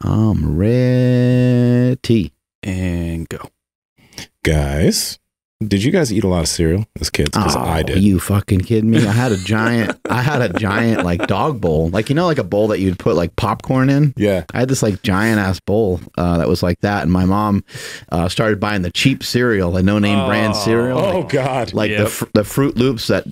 I'm ready. And go. Guys, did you guys eat a lot of cereal as kids? Because I did. You fucking kidding me? I had a giant like dog bowl, like, you know, like a bowl that you'd put like popcorn in. Yeah. I had this like giant ass bowl that was like that, and my mom started buying the cheap cereal, the no name brand cereal. Oh like, God! Like the Fruit Loops that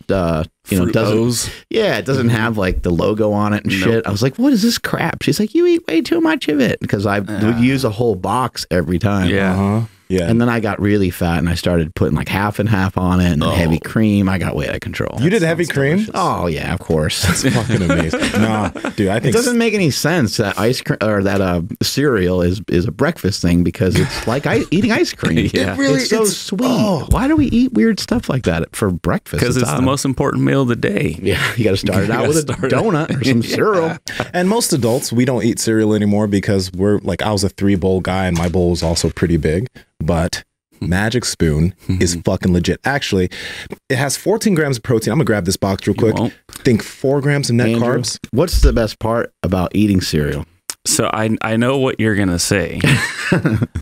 you know doesn't. Yeah, it doesn't have like the logo on it and shit. I was like, what is this crap? She's like, you eat way too much of it, because I would use a whole box every time. Yeah. Yeah. And then I got really fat, and I started putting like half and half on it, and then heavy cream. I got way out of control. You did heavy cream? Delicious. Oh yeah, of course. That's fucking amazing. Nah, dude, I think it doesn't make any sense that ice cream or that cereal is a breakfast thing, because it's like eating ice cream. Yeah, it really, it's so sweet. Oh. Why do we eat weird stuff like that for breakfast? Because it's the most important meal of the day. Yeah, you got to start it out with a donut or some cereal. And most adults, we don't eat cereal anymore because we're like, I was a 3-bowl guy, and my bowl was also pretty big, but Magic Spoon is fucking legit. Actually, it has 14 grams of protein. I'm gonna grab this box real quick. Think 4 grams of net carbs. What's the best part about eating cereal? So I know what you're gonna say.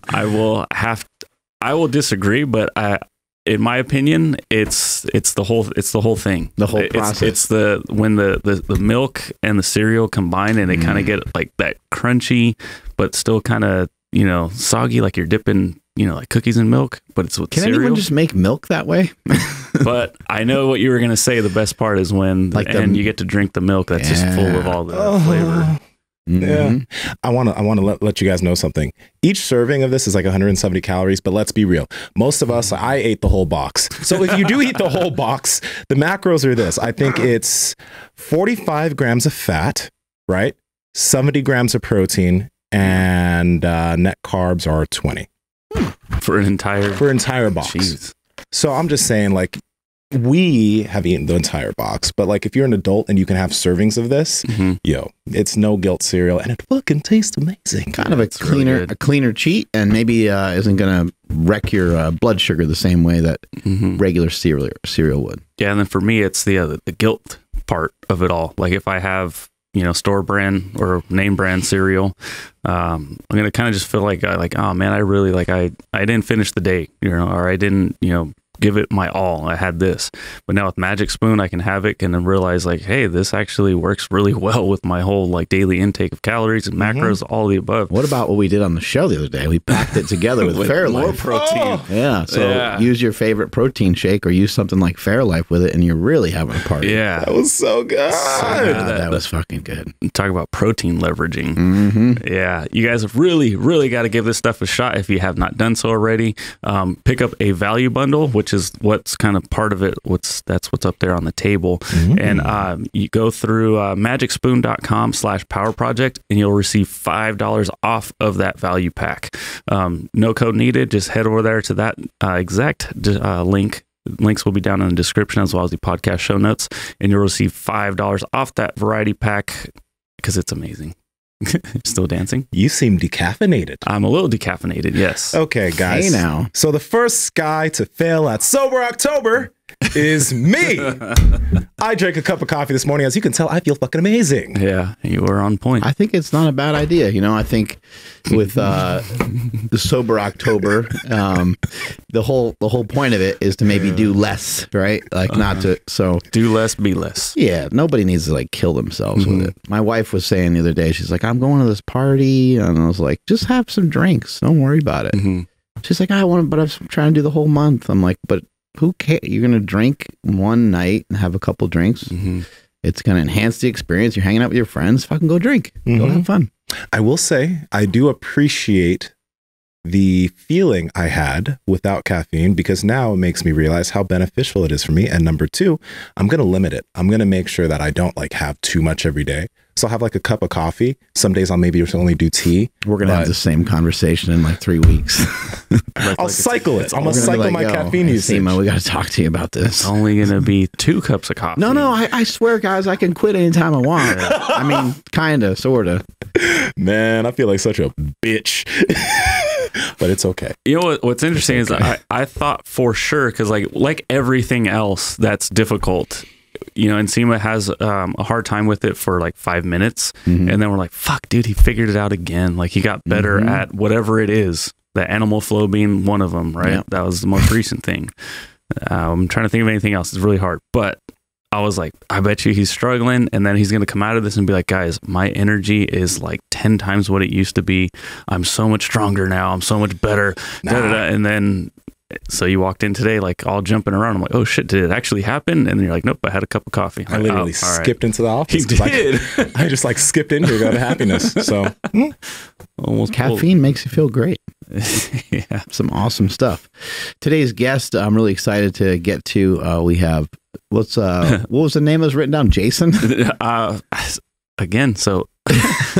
I will disagree, but in my opinion, it's the whole thing. The whole process. It's when the milk and the cereal combine, and they kind of get like that crunchy, but still kind of, you know, soggy, like you're dipping, you know, like cookies in milk, but it's with cereal. Can anyone just make milk that way? But I know what you were going to say. The best part is when and you get to drink the milk that's just full of all the flavor. Yeah. I want to let you guys know something. Each serving of this is like 170 calories, but let's be real. Most of us, I ate the whole box. So if you do eat the whole box, the macros are this. I think it's 45 grams of fat, right? 70 grams of protein, and net carbs are 20. For an entire box. Jeez. So I'm just saying, like, we have eaten the entire box, but like if you're an adult and you can have servings of this, yo, it's no guilt cereal, and it fucking tastes amazing. Kind of a cleaner cheat, and maybe isn't gonna wreck your blood sugar the same way that regular cereal would. Yeah, and then for me, it's the guilt part of it all. Like if I have, you know, store brand or name brand cereal, I'm gonna kind of just feel like oh man, I really I didn't finish the day, you know, or I didn't, you know, give it my all. I had this, but now with Magic Spoon, I can have it and then realize like, hey, this actually works really well with my whole like daily intake of calories and macros, all the above. What about what we did on the show the other day? We packed it together with Fairlife. More protein. Yeah. So use your favorite protein shake or use something like Fairlife with it, and you're really having a party. Yeah. That was so good. That was fucking good. Talk about protein leveraging. Yeah. You guys have really, really got to give this stuff a shot if you have not done so already. Pick up a value bundle, which is what's kind of part of it. That's what's up there on the table. And you go through magicspoon.com/power project, and you'll receive $5 off of that value pack. No code needed. Just head over there to that exact link. Links will be down in the description as well as the podcast show notes, and you'll receive $5 off that variety pack because it's amazing. Still dancing? You seem decaffeinated. I'm a little decaffeinated, yes. Okay, guys. Hey now. So the first guy to fail at Sober October is me. I drank a cup of coffee this morning. As you can tell, I feel fucking amazing. Yeah, you were on point. I think it's not a bad idea. You know, I think with the Sober October, the whole point of it is to maybe do less, right? Like not to do less, be less. Yeah, nobody needs to like kill themselves with it. My wife was saying the other day, she's like, I'm going to this party, and I was like, just have some drinks. Don't worry about it. She's like, I want to, but I'm trying to do the whole month. I'm like, but who cares? You're going to drink one night and have a couple drinks. It's going to enhance the experience. You're hanging out with your friends. Fucking go drink. Go have fun. I will say, I do appreciate the feeling I had without caffeine, because now it makes me realize how beneficial it is for me. And number two, I'm going to limit it. I'm going to make sure that I don't like have too much every day. So I'll have like a cup of coffee. Some days I'll maybe only do tea. We're going to have the same conversation in like 3 weeks. I'll cycle it. I'm going to cycle my caffeine usage. Nsima, we got to talk to you about this. It's only going to be 2 cups of coffee. No, I swear, guys, I can quit anytime I want. I mean, kind of, sort of. Man, I feel like such a bitch. But it's okay. You know what's interesting is I thought for sure, because like everything else that's difficult, you know, Nsima has a hard time with it for like 5 minutes. And then we're like, fuck, dude, he figured it out again. Like he got better at whatever it is, the animal flow being one of them, right? Yep. That was the most recent thing. I'm trying to think of anything else. It's really hard. But I was like, I bet you he's struggling. And then he's going to come out of this and be like, guys, my energy is like 10 times what it used to be. I'm so much stronger now. I'm so much better. And then, so you walked in today, like all jumping around. I'm like, oh shit, did it actually happen? And then you're like, nope, I had a cup of coffee. I literally skipped into the office. He did. I just like skipped in here, got happiness. So almost caffeine makes you feel great. Yeah, some awesome stuff. Today's guest, I'm really excited to get to. We have what was the name that was written down? Jason. Again, so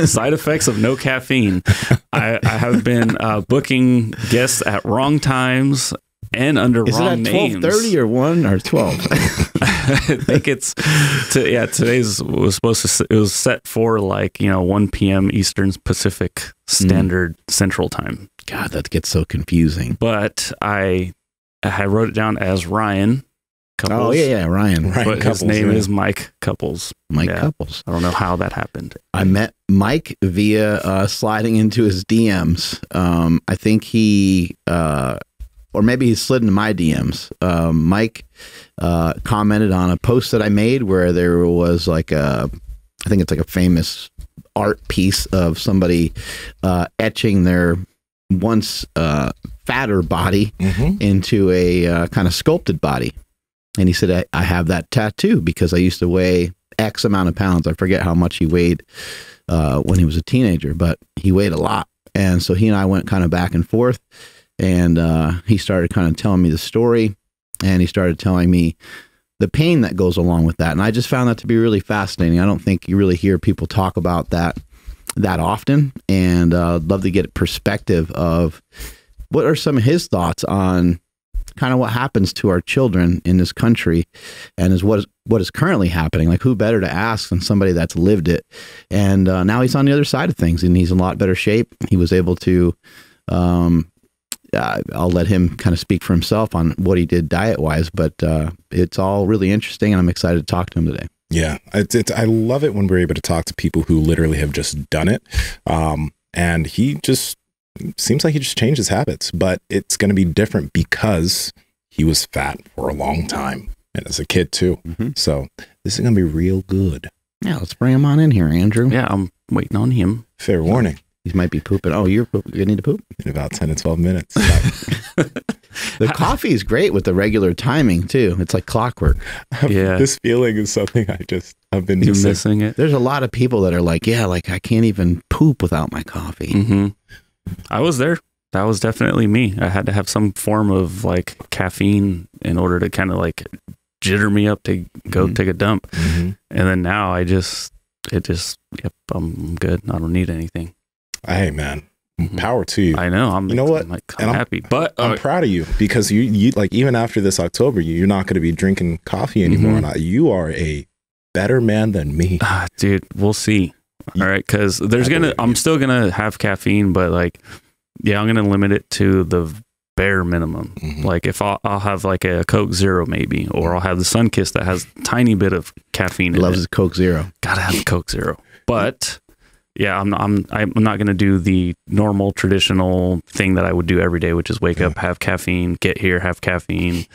side effects of no caffeine. I have been booking guests at wrong times and under wrong names. Is it at 12:30 or 1 or 12? I think it's today's was supposed to, it was set for like, you know, 1 p.m. Eastern Pacific Standard Central Time. God, that gets so confusing. But I wrote it down as Ryan Cupples. Oh yeah, Ryan. But Cupples, his name is Mike Cupples. Mike Cupples. I don't know how that happened. I met Mike via sliding into his DMs. I think he, or maybe he slid into my DMs. Mike commented on a post that I made where there was like I think it's like a famous art piece of somebody etching their once fatter body into a kind of sculpted body. And he said, I have that tattoo because I used to weigh X amount of pounds. I forget how much he weighed when he was a teenager, but he weighed a lot. And so he and I went kind of back and forth, and he started kind of telling me the story, and he started telling me the pain that goes along with that. And I just found that to be really fascinating. I don't think you really hear people talk about that often, and I'd love to get perspective of what are some of his thoughts on kind of what happens to our children in this country, and is what is currently happening. Like, who better to ask than somebody that's lived it? And now he's on the other side of things, and he's in a lot better shape. He was able to, I'll let him kind of speak for himself on what he did diet wise, but it's all really interesting, and I'm excited to talk to him today. Yeah, I love it when we're able to talk to people who literally have just done it. And he just seems like he just changed his habits, but it's going to be different because he was fat for a long time, and as a kid too. So this is going to be real good. Yeah, let's bring him on in here, Andrew. Yeah, I'm waiting on him. Fair warning. He might be pooping. Oh, you need to poop? In about 10 to 12 minutes. The coffee is great with the regular timing too. It's like clockwork. Yeah. This feeling is something I've been missing it. There's a lot of people that are like, yeah, like I can't even poop without my coffee. I was there. That was definitely me. I had to have some form of like caffeine in order to kind of like jitter me up to go take a dump. And then now yep, I'm good. I don't need anything. Hey man, power to you. I know. I'm happy, but I'm proud of you because you like, even after this October, you're not going to be drinking coffee anymore. You are a better man than me. Dude, we'll see. All right, because I'm still gonna have caffeine, but like, yeah, I'm gonna limit it to the bare minimum. Like, if I'll have like a Coke Zero maybe, or I'll have the Sunkist that has a tiny bit of caffeine in it. Loves his Coke Zero. Gotta have the Coke Zero. But yeah, I'm not gonna do the normal traditional thing that I would do every day, which is wake up, have caffeine, get here, have caffeine,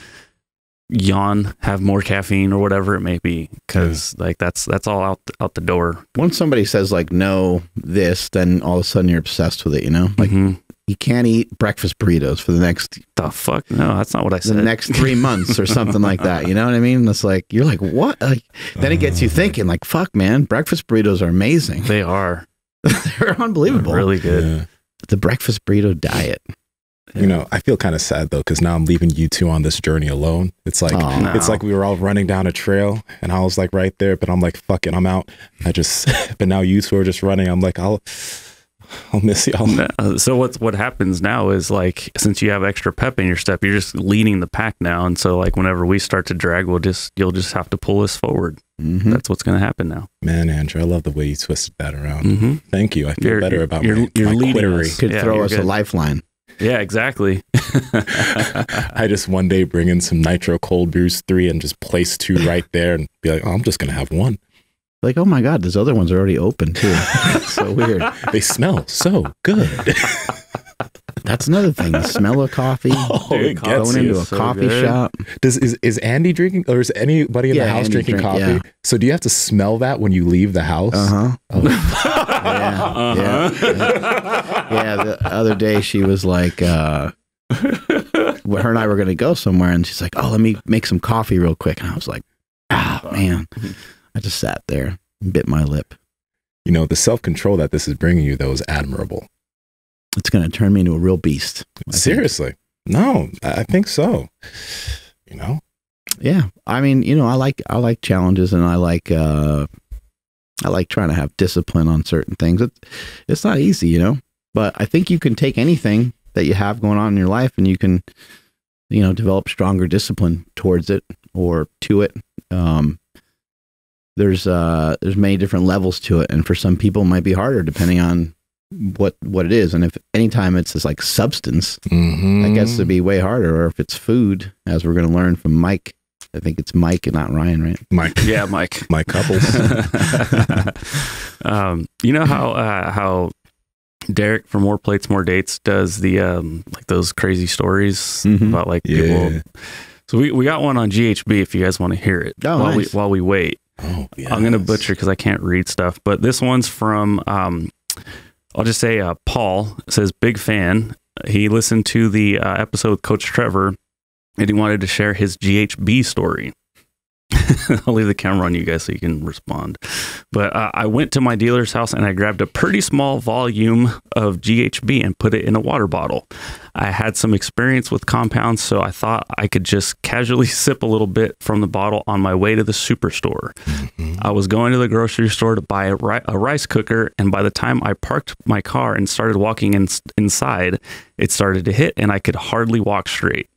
yawn, have more caffeine, or whatever it may be, because like that's all out the door. Once somebody says like no this, then all of a sudden you're obsessed with it, you know? Like you can't eat breakfast burritos for the next no, that's not what I said. The next 3 months or something like that, you know what I mean? It's like, you're like, what? Like, then it gets you thinking like, fuck man, breakfast burritos are amazing. They are. They're unbelievable. They're really good. The breakfast burrito diet. You know, I feel kind of sad though, because now I'm leaving you two on this journey alone. It's like it's like we were all running down a trail, and I was like right there, but I'm like, fuck it, I'm out. But now you two are just running. I'm like, I'll miss y'all. So what happens now is, like, since you have extra pep in your step, you're just leading the pack now, and so like whenever we start to drag, you'll just have to pull us forward. That's what's going to happen now. Man, Andrew, I love the way you twisted that around. Thank you. I feel better about you're my leading quittery. us. Could throw us a lifeline. Yeah, exactly. I just one day bring in some nitro cold brews 3 and just place 2 right there and be like, oh, I'm just going to have 1. Like, oh my God, those other ones are already open too. It's so weird. They smell so good. That's another thing. The smell of coffee. It going into a coffee shop. Is Andy drinking, or is anybody in the house Andy drinking coffee? Yeah. So do you have to smell that when you leave the house? Oh. Uh-huh. Yeah. The other day she was like, her and I were going to go somewhere, and she's like, oh, let me make some coffee real quick. And I was like, man. I just sat there and bit my lip. You know, the self-control that this is bringing you, though, is admirable. It's going to turn me into a real beast. Seriously. No, I think so. You know? Yeah. I mean, you know, I like challenges, and I like trying to have discipline on certain things. It's not easy, you know, but I think you can take anything that you have going on in your life, and you can, you know, develop stronger discipline towards it or to it. There's many different levels to it, and for some people it might be harder depending on what it is. And if anytime it's this like substance, that gets to be way harder. Or if it's food, as we're going to learn from Mike. I think it's Mike and not Ryan, right? Mike. Yeah, Mike. Mike Cupples. You know how Derek from More Plates, More Dates does the like those crazy stories about like people. So we got one on GHB if you guys want to hear it while we wait. Oh, yes. I'm going to butcher because I can't read stuff, but this one's from, I'll just say Paul. It says, big fan. He listened to the episode with Coach Trevor, and he wanted to share his GHB story. I'll leave the camera on you guys so you can respond. But I went to my dealer's house and I grabbed a pretty small volume of GHB and put it in a water bottle. I had some experience with compounds, so I thought I could just casually sip a little bit from the bottle on my way to the superstore. I was going to the grocery store to buy a rice cooker, and by the time I parked my car and started walking inside, it started to hit and I could hardly walk straight.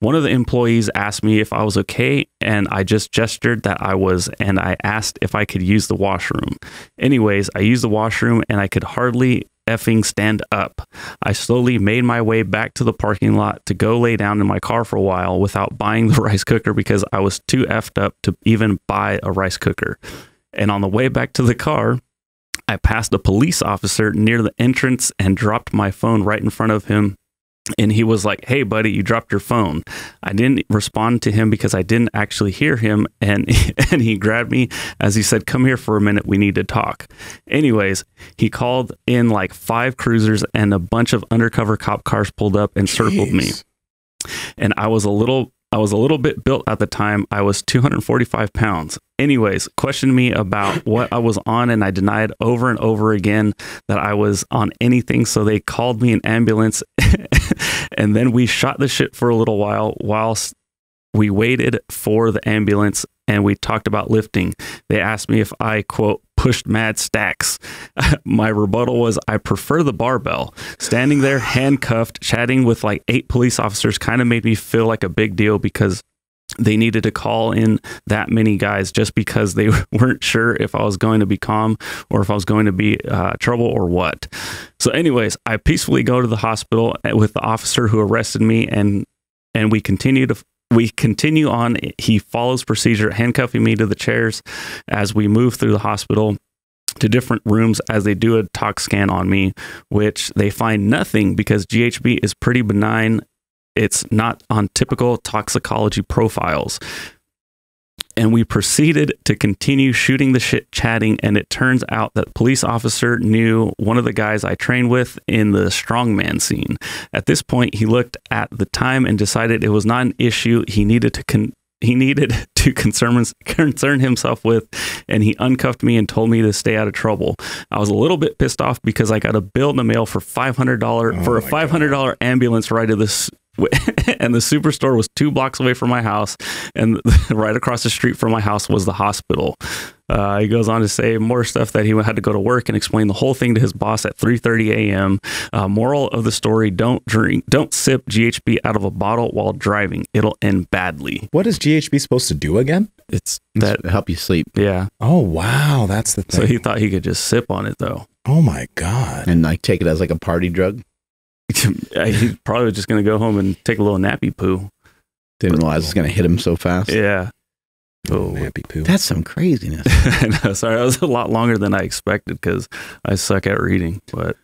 One of the employees asked me if I was okay, and I just gestured that I was, and I asked if I could use the washroom. Anyways, I used the washroom, and I could hardly effing stand up. I slowly made my way back to the parking lot to go lay down in my car for a while without buying the rice cooker because I was too effed up to even buy a rice cooker. And on the way back to the car, I passed a police officer near the entrance and dropped my phone right in front of him. And he was like, hey, buddy, you dropped your phone. I didn't respond to him because I didn't actually hear him. And he grabbed me as he said, come here for a minute. We need to talk. Anyways, he called in like 5 cruisers and a bunch of undercover cop cars pulled up and circled me. And I was a little bit built at the time. I was 245 pounds. Anyways, questioned me about what I was on, and I denied over and over again that I was on anything. So they called me an ambulance, and then we shot the shit for a little while whilst we waited for the ambulance, and we talked about lifting. They asked me if I, quote, pushed mad stacks. My rebuttal was, I prefer the barbell. Standing there handcuffed, chatting with like 8 police officers kind of made me feel like a big deal because they needed to call in that many guys just because they weren't sure if I was going to be calm or if I was going to be trouble or what. So anyways, I peacefully go to the hospital with the officer who arrested me, and we continue on. He follows procedure, handcuffing me to the chairs as we move through the hospital to different rooms as they do a tox scan on me, which they find nothing because GHB is pretty benign. It's not on typical toxicology profiles. And we proceeded to continue shooting the shit, chatting, and it turns out that the police officer knew one of the guys I trained with in the strongman scene. At this point, he looked at the time and decided it was not an issue he needed to concern himself with, and he uncuffed me and told me to stay out of trouble. I was a little bit pissed off because I got a bill in the mail for $500 for a $500 ambulance ride to this. And the superstore was 2 blocks away from my house, and right across the street from my house was the hospital. He goes on to say more stuff that he had to go to work and explain the whole thing to his boss at 3:30 a.m. Moral of the story: don't sip GHB out of a bottle while driving. It'll end badly. What is GHB supposed to do again? It's that help you sleep. Yeah. Oh wow, that's the thing. So he thought he could just sip on it though. Oh my god. And like take it as like a party drug. He's probably just going to go home and take a little nappy poo. Didn't realize it's going to hit him so fast. Yeah. Oh, nappy poo. That's some craziness. I know, sorry, that was a lot longer than I expected because I suck at reading, but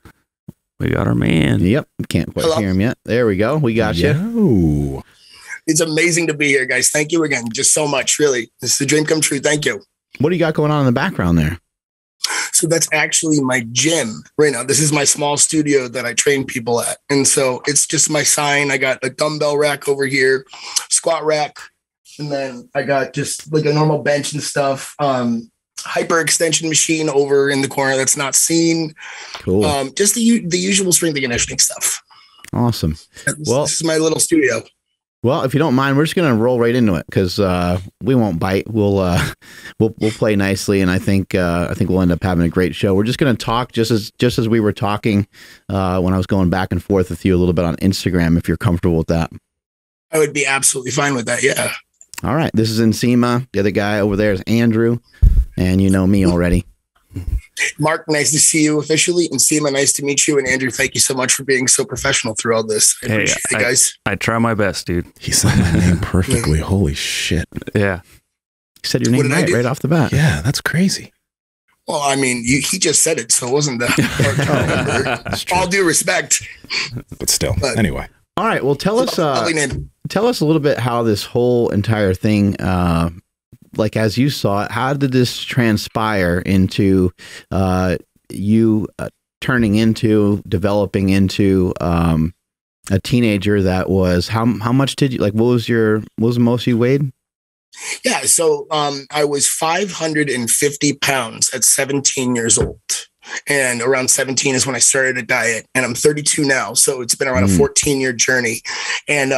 we got our man. Yep. Can't quite hear him yet. There we go. We got you. It's amazing to be here, guys. Thank you again. Just so much, really. This is a dream come true. Thank you. What do you got going on in the background there? So that's actually my gym right now. This is my small studio that I train people at. And so it's just my sign. I got a dumbbell rack over here, squat rack. And then I got just like a normal bench and stuff. Hyper extension machine over in the corner that's not seen. Cool. Just the usual strength and conditioning stuff. Awesome. This is my little studio. Well, if you don't mind, we're just going to roll right into it because we won't bite. We'll play nicely, and I think we'll end up having a great show. We're just going to talk just as we were talking when I was going back and forth with you a little bit on Instagram. If you're comfortable with that, I would be absolutely fine with that. Yeah. All right. This is Nsima. The other guy over there is Andrew, and you know me already. Mark, nice to see you officially. Nsima, nice to meet you. And Andrew, thank you so much for being so professional through all this. I appreciate it, guys. I try my best, dude. He said my name perfectly. Holy shit. Yeah. He said your name right off the bat. Yeah, that's crazy. Well, I mean, he just said it, so it wasn't that hard to remember. All due respect. But still, anyway. All right. Well, tell us a little bit how this whole entire thing, like as you saw it, how did this transpire into you developing into a teenager that was how much did you like? What was the most you weighed? Yeah, so I was 550 pounds at 17 years old. And around 17 is when I started a diet, and I'm 32 now. So it's been around a 14-year journey. And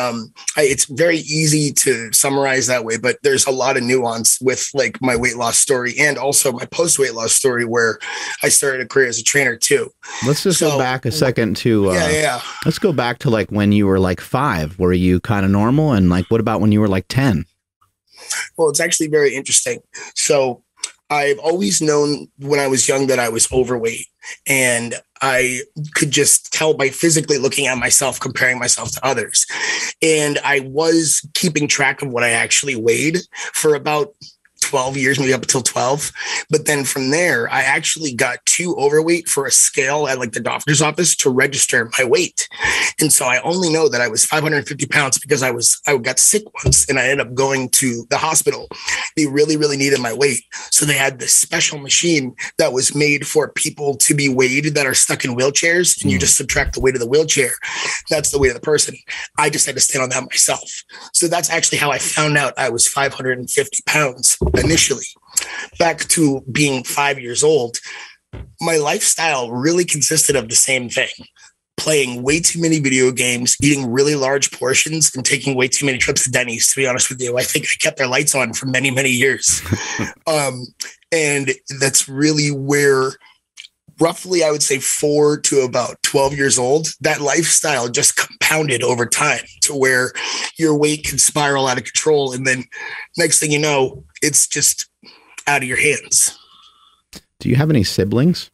it's very easy to summarize that way, but there's a lot of nuance with like my weight loss story and also my post-weight loss story where I started a career as a trainer too. Let's just go back a second to, let's go back to like when you were like 5, were you kind of normal? And like, what about when you were like 10? Well, it's actually very interesting. So I've always known when I was young that I was overweight, and I could just tell by physically looking at myself, comparing myself to others. And I was keeping track of what I actually weighed for about 12 years, maybe up until 12. But then from there, I actually got too overweight for a scale at like the doctor's office to register my weight. And so I only know that I was 550 pounds because I got sick once and I ended up going to the hospital. They really, really needed my weight. So they had this special machine that was made for people to be weighed that are stuck in wheelchairs. And you just subtract the weight of the wheelchair. That's the weight of the person. I just had to stand on that myself. So that's actually how I found out I was 550 pounds. Initially, back to being 5 years old, my lifestyle really consisted of the same thing: playing way too many video games, eating really large portions, and taking way too many trips to Denny's. To be honest with you, I think I kept their lights on for many, many years. And that's really where roughly, I would say 4 to about 12 years old, that lifestyle just compounded over time to where your weight can spiral out of control. And then next thing you know, it's just out of your hands. Do you have any siblings?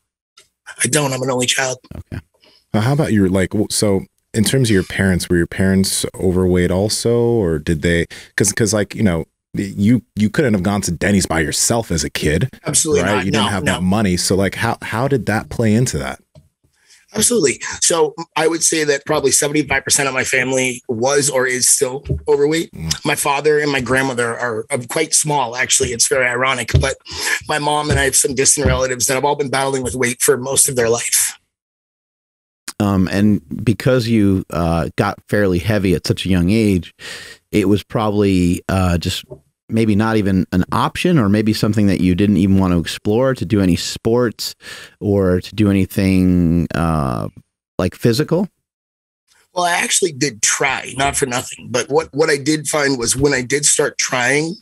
I don't. I'm an only child. Okay. How about your, like, so in terms of your parents, were your parents overweight also, or did they, because like, you know, you couldn't have gone to Denny's by yourself as a kid. Absolutely right? not. You didn't have that money. So like, how did that play into that? Absolutely. So I would say that probably 75% of my family was or is still overweight. My father and my grandmother are quite small, actually. It's very ironic. But my mom and I have some distant relatives that have all been battling with weight for most of their life. And because you got fairly heavy at such a young age, it was probably just maybe not even an option, or maybe something that you didn't even want to explore, to do any sports or to do anything like physical? Well, I actually did try, not for nothing. But what I did find was when I did start trying,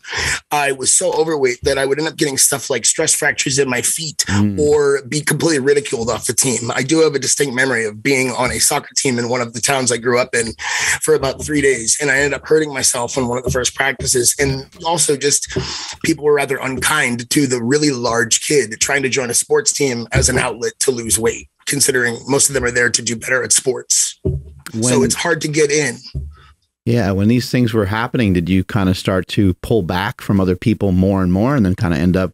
I was so overweight that I would end up getting stuff like stress fractures in my feet or be completely ridiculed off the team. I do have a distinct memory of being on a soccer team in one of the towns I grew up in for about 3 days. And I ended up hurting myself on one of the first practices. And also just people were rather unkind to the really large kid trying to join a sports team as an outlet to lose weight. considering most of them are there to do better at sports. So it's hard to get in. Yeah. When these things were happening, did you kind of start to pull back from other people more and more, and then kind of end up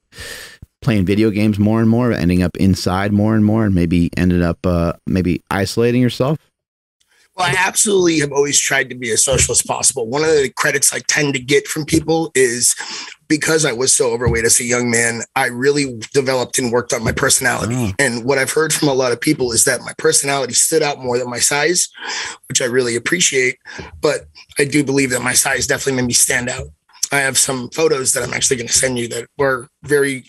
playing video games more and more, ending up inside more and more, and maybe ended up maybe isolating yourself? Well, I absolutely have always tried to be as social as possible. One of the credits I tend to get from people is because I was so overweight as a young man, I really developed and worked on my personality. Oh. And what I've heard from a lot of people is that my personality stood out more than my size, which I really appreciate. But I do believe that my size definitely made me stand out. I have some photos that I'm actually going to send you that were very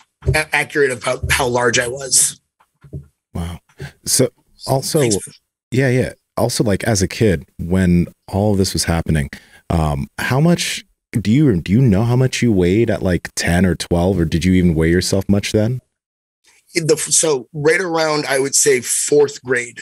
accurate about how large I was. Wow. So also, yeah. Also, like as a kid, when all of this was happening, how much do you know how much you weighed at like 10 or 12, or did you even weigh yourself much then? So right around, I would say 4th grade,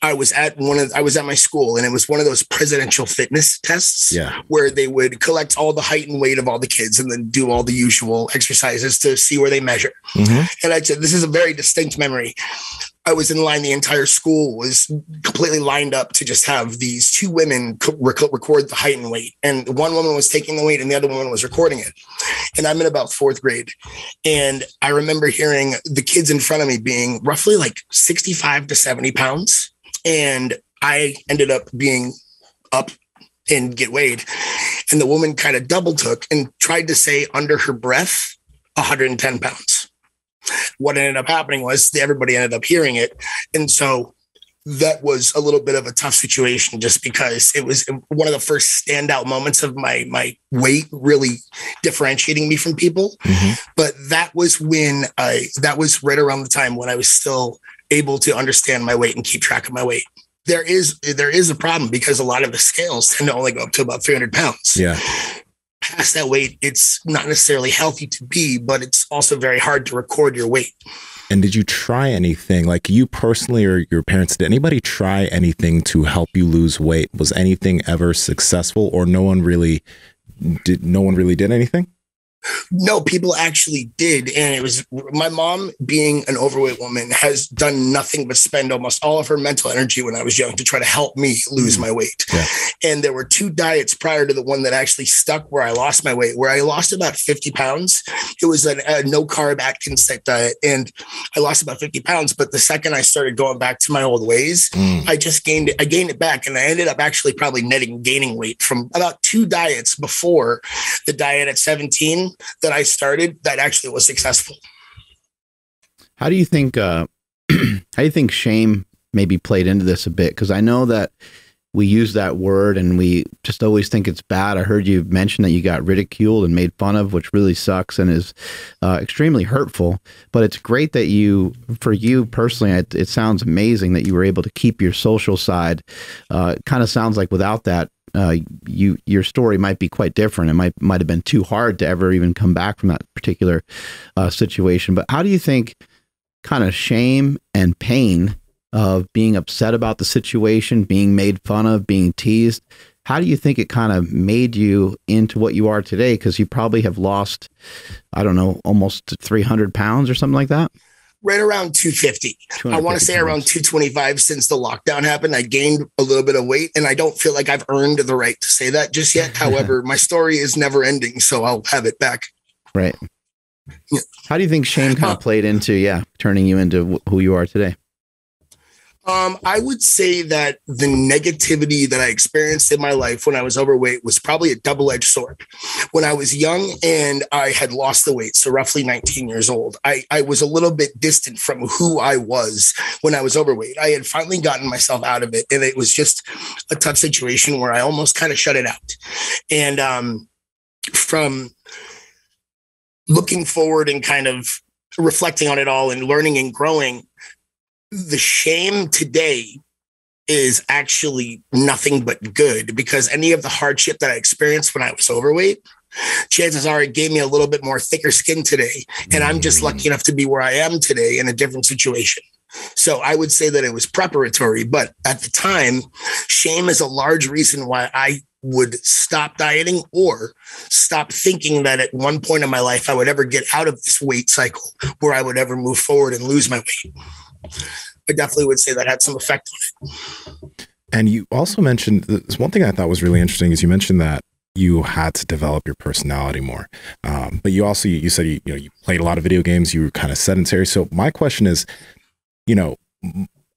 I was at my school, and it was one of those presidential fitness tests where they would collect all the height and weight of all the kids and then do all the usual exercises to see where they measure. Mm-hmm. And I said, this is a very distinct memory. I was in line. The entire school was completely lined up to just have these 2 women record the height and weight. And one woman was taking the weight and the other woman was recording it. And I'm in about 4th grade. And I remember hearing the kids in front of me being roughly like 65 to 70 pounds. And I ended up being up and get weighed. And the woman kind of double took and tried to say under her breath, 110 pounds. What ended up happening was everybody ended up hearing it. And so that was a little bit of a tough situation, just because it was one of the first standout moments of my weight really differentiating me from people. Mm-hmm. But that was that was right around the time when I was still able to understand my weight and keep track of my weight. There is a problem, because a lot of the scales tend to only go up to about 300 pounds. Yeah. Past that weight, it's not necessarily healthy to be, but it's also very hard to record your weight. And did you try anything, like you personally or your parents, did anybody try anything to help you lose weight? Was anything ever successful, or no one really did anything? No, people actually did. And it was my mom, being an overweight woman, has done nothing but spend almost all of her mental energy when I was young to try to help me lose my weight. Yeah. And there were 2 diets prior to the one that actually stuck where I lost my weight, where I lost about 50 pounds. It was a no carb Atkins type diet. And I lost about 50 pounds. But the second I started going back to my old ways, I gained it back. And I ended up actually probably gaining weight from about 2 diets before the diet at 17 that I started that actually was successful. How do you think shame maybe played into this a bit? Because I know that we use that word and we just always think it's bad. I heard you mention that you got ridiculed and made fun of, which really sucks and is extremely hurtful. But it's great that for you personally, it sounds amazing that you were able to keep your social side. It kind of sounds like without that, your story might be quite different. It might have been too hard to ever even come back from that particular situation. But how do you think kind of shame and pain of being upset about the situation, being made fun of, being teased, how do you think it kind of made you into what you are today? Because you probably have lost, I don't know, almost 300 pounds or something like that. Right around 250. I want to say around 225 since the lockdown happened. I gained a little bit of weight, and I don't feel like I've earned the right to say that just yet. However, my story is never ending, so I'll have it back. Right. Yeah. How do you think shame kind of played into, turning you into who you are today? I would say that the negativity that I experienced in my life when I was overweight was probably a double-edged sword. When I was young and I had lost the weight, so roughly 19 years old, I was a little bit distant from who I was when I was overweight. I had finally gotten myself out of it, and it was just a tough situation where I almost kind of shut it out. And from looking forward and kind of reflecting on it all and learning and growing, the shame today is actually nothing but good, because any of the hardship that I experienced when I was overweight, chances are it gave me a little bit more thicker skin today. And I'm just lucky enough to be where I am today in a different situation. So I would say that it was preparatory, but at the time, shame is a large reason why I would stop dieting or stop thinking that at one point in my life, I would ever get out of this weight cycle where I would ever move forward and lose my weight. I definitely would say that had some effect on it. And you also mentioned this one thing I thought was really interesting is you mentioned that you had to develop your personality more. But you also, you said, you played a lot of video games, you were kind of sedentary. So my question is,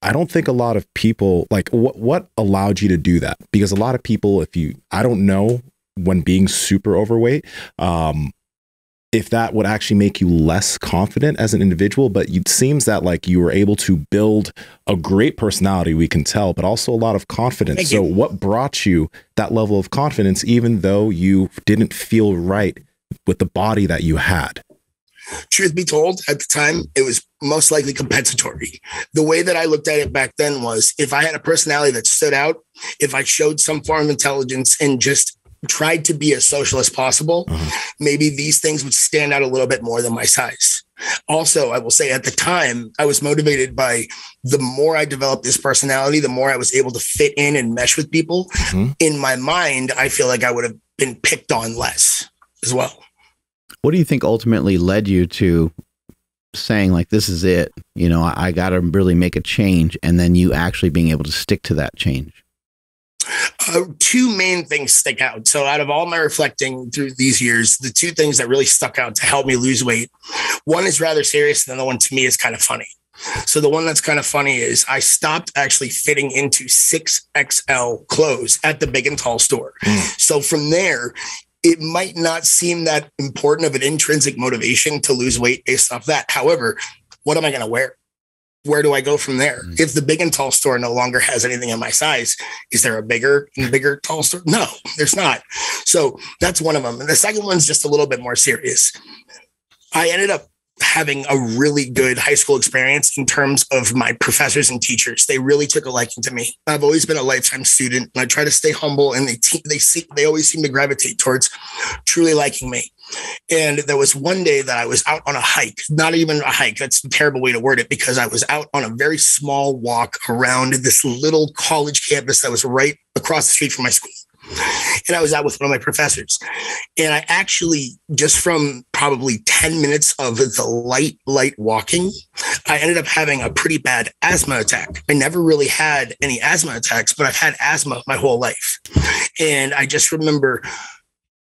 I don't think a lot of people, like what allowed you to do that? Because a lot of people, I don't know when being super overweight, if that would actually make you less confident as an individual, but it seems that like you were able to build a great personality, we can tell, but also a lot of confidence. So what brought you that level of confidence, even though you didn't feel right with the body that you had? Truth be told, at the time, it was most likely compensatory. The way that I looked at it back then was if I had a personality that stood out, if I showed some form of intelligence and just tried to be as social as possible, maybe these things would stand out a little bit more than my size. Also, I will say at the time, I was motivated by the more I developed this personality, the more I was able to fit in and mesh with people. In my mind, I feel like I would have been picked on less as well. What do you think ultimately led you to saying like, this is it, I got to really make a change, and then you actually being able to stick to that change? Two main things stick out. So out of all my reflecting through these years, the two things that really stuck out to help me lose weight, one is rather serious, and the other one to me is kind of funny. So the one that's kind of funny is I stopped actually fitting into 6XL clothes at the Big and Tall store. So from there, it might not seem that important of an intrinsic motivation to lose weight based off that. However, what am I going to wear? Where do I go from there? If the Big and Tall store no longer has anything in my size, is there a bigger tall store? No, there's not. So that's one of them. And the second one's just a little bit more serious. I ended up having a really good high school experience in terms of my professors and teachers. They really took a liking to me. I've always been a lifetime student, and I try to stay humble, and they always seem to gravitate towards truly liking me. And there was one day that I was out on a hike, not even a hike. That's a terrible way to word it, because I was out on a very small walk around this little college campus that was right across the street from my school. And I was out with one of my professors. And I actually, just from probably 10 minutes of the light walking, I ended up having a pretty bad asthma attack. I never really had any asthma attacks, but I've had asthma my whole life. And I just remember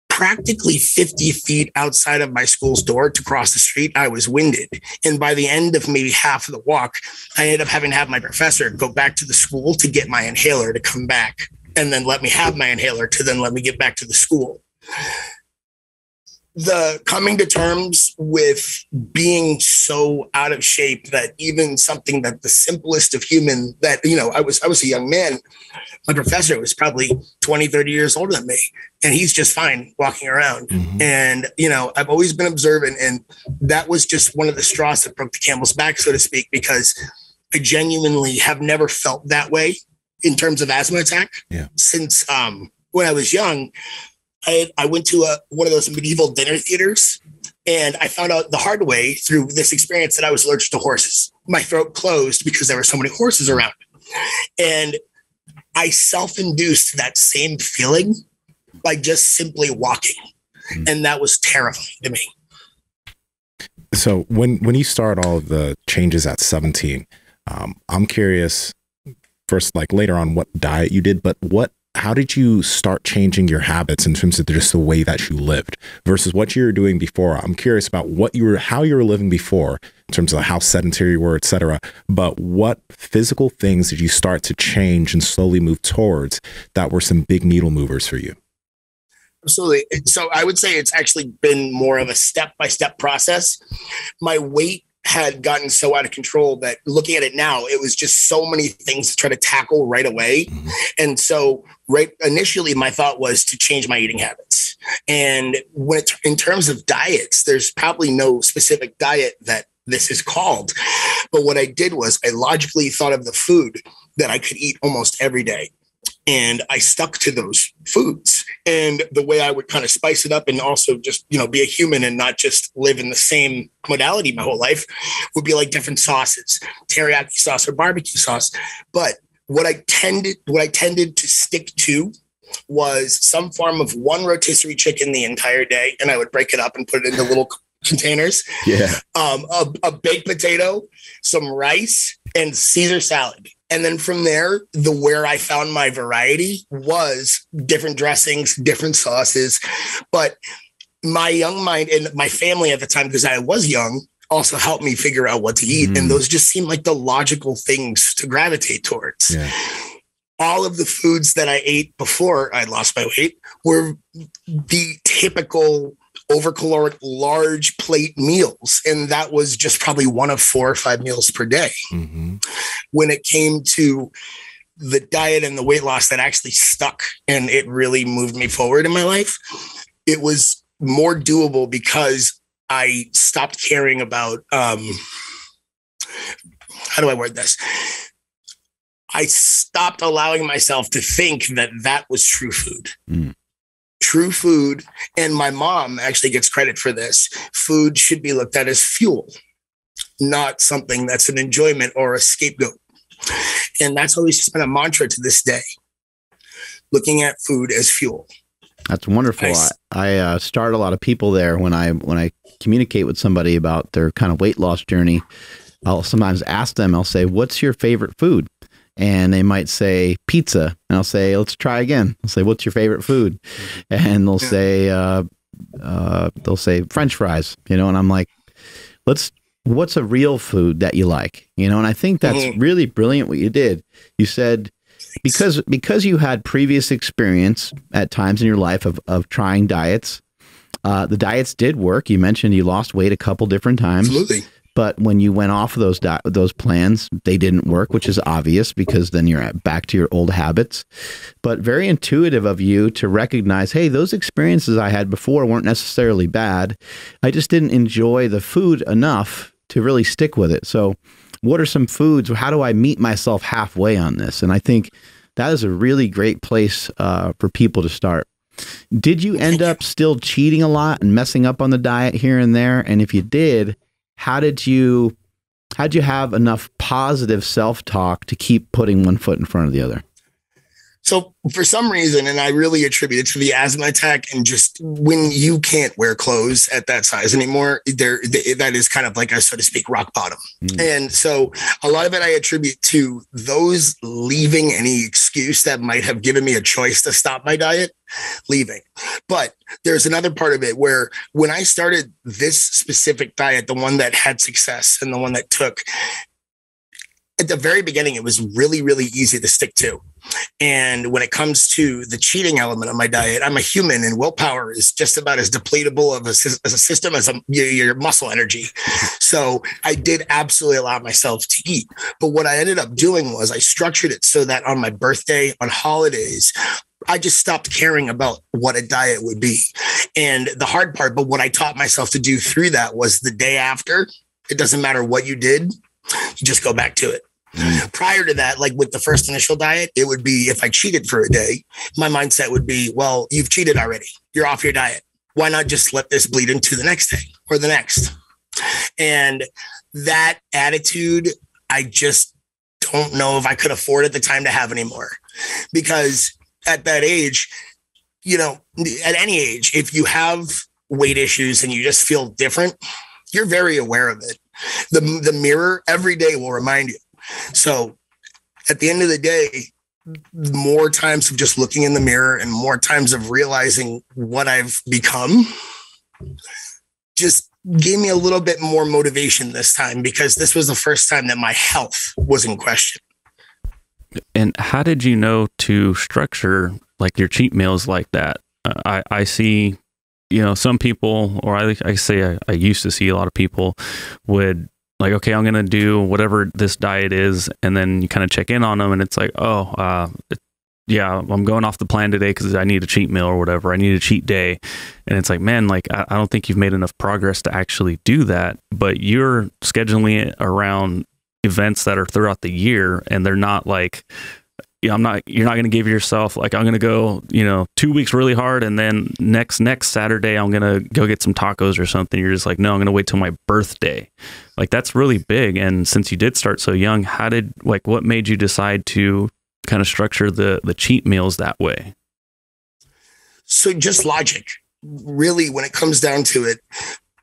practically 50 feet outside of my school's door to cross the street, I was winded. And by the end of maybe half of the walk, I ended up having to have my professor go back to the school to get my inhaler to come back, and then let me have my inhaler to then let me get back to the school. The coming to terms with being so out of shape that even something that the simplest of human that, I was a young man. My professor was probably 20, 30 years older than me, and he's just fine walking around. And, I've always been observant, and that was just one of the straws that broke the camel's back, so to speak, because I genuinely have never felt that way in terms of asthma attack. Since when I was young. I went to one of those medieval dinner theaters, and I found out the hard way through this experience that I was allergic to horses. My throat closed because there were so many horses around. And I self-induced that same feeling by just simply walking. And that was terrifying to me. So when you start all of the changes at 17, I'm curious first, like later on, what diet you did, but how did you start changing your habits in terms of just the way that you lived versus what you were doing before? I'm curious about how you were living before in terms of how sedentary you were, et cetera. But what physical things did you start to change and slowly move towards that were some big needle movers for you? Absolutely. So I would say it's actually been more of a step-by-step process. My weight had gotten so out of control that looking at it now, it was just so many things to try to tackle right away. And so initially my thought was to change my eating habits. And in terms of diets, there's probably no specific diet that this is called. But what I did was I logically thought of the food that I could eat almost every day. And I stuck to those foods, and the way I would kind of spice it up and also just, be a human and not just live in the same modality my whole life would be like different sauces, teriyaki sauce or barbecue sauce. But what I tended to stick to was some form of one rotisserie chicken the entire day. And I would break it up and put it into little containers. A baked potato, some rice, and Caesar salad. And then from there, where I found my variety was different dressings, different sauces. But my young mind and my family at the time, because I was young, also helped me figure out what to eat. And those just seemed like the logical things to gravitate towards. Yeah. All of the foods that I ate before I lost my weight were the typical overcaloric large plate meals. And that was just probably one of 4 or 5 meals per day. Mm-hmm. When it came to the diet and the weight loss that actually stuck and it really moved me forward in my life, it was more doable because I stopped caring about, how do I word this? I stopped allowing myself to think that that was true food. True food, and my mom actually gets credit for this, food should be looked at as fuel, not something that's an enjoyment or a scapegoat. And that's always just been a mantra to this day, looking at food as fuel. That's wonderful. I start a lot of people there when I communicate with somebody about their kind of weight loss journey. I'll sometimes ask them, I'll say, what's your favorite food? And they might say pizza, and I'll say, let's try again. I'll say, what's your favorite food? And they'll say French fries, and I'm like, what's a real food that you like? And I think that's really brilliant what you did. You said, because you had previous experience at times in your life of trying diets, the diets did work. You mentioned you lost weight a couple different times. Absolutely. But when you went off of those plans, they didn't work, which is obvious because then you're back to your old habits. But very intuitive of you to recognize, hey, those experiences I had before weren't necessarily bad. I just didn't enjoy the food enough to really stick with it. So what are some foods? How do I meet myself halfway on this? And I think that is a really great place for people to start. Did you end up still cheating a lot and messing up on the diet here and there? And if you did, how'd you have enough positive self-talk to keep putting one foot in front of the other? So for some reason, and I really attribute it to the asthma attack, and just when you can't wear clothes at that size anymore, that is kind of like a, so to speak, rock bottom. And so a lot of it I attribute to those leaving any excuse that might have given me a choice to stop my diet, leaving. But there's another part of it where when I started this specific diet, the one that had success and the one that took, at the very beginning, it was really, really easy to stick to. And when it comes to the cheating element of my diet, I'm a human, and willpower is just about as depletable of a system as your muscle energy. So I did absolutely allow myself to eat. But what I ended up doing was I structured it so that on my birthday, on holidays, I just stopped caring about what a diet would be. And the hard part, but what I taught myself to do through that was the day after, it doesn't matter what you did, you just go back to it. Prior to that, like with the first initial diet, it would be if I cheated for a day, my mindset would be, well, you've cheated already. You're off your diet. Why not just let this bleed into the next day or the next? And that attitude, I just don't know if I could afford at the time to have anymore. Because at that age, at any age, if you have weight issues and you just feel different, you're very aware of it. The mirror every day will remind you. So at the end of the day, more times of just looking in the mirror and more times of realizing what I've become just gave me a little bit more motivation this time, because this was the first time that my health was in question. And how did you know to structure like your cheat meals like that? I see, some people, or I say I used to see a lot of people would like, okay, I'm going to do whatever this diet is. And then you kind of check in on them and it's like, yeah, I'm going off the plan today because I need a cheat meal or whatever. I need a cheat day. And it's like, man, like, I don't think you've made enough progress to actually do that, but you're scheduling it around events that are throughout the year. And they're not like, you're not going to give yourself like, I'm going to go, 2 weeks really hard. And then next Saturday, I'm going to go get some tacos or something. You're just like, no, I'm going to wait till my birthday. Like, that's really big. And since you did start so young, what made you decide to kind of structure the cheat meals that way? So just logic, really, when it comes down to it.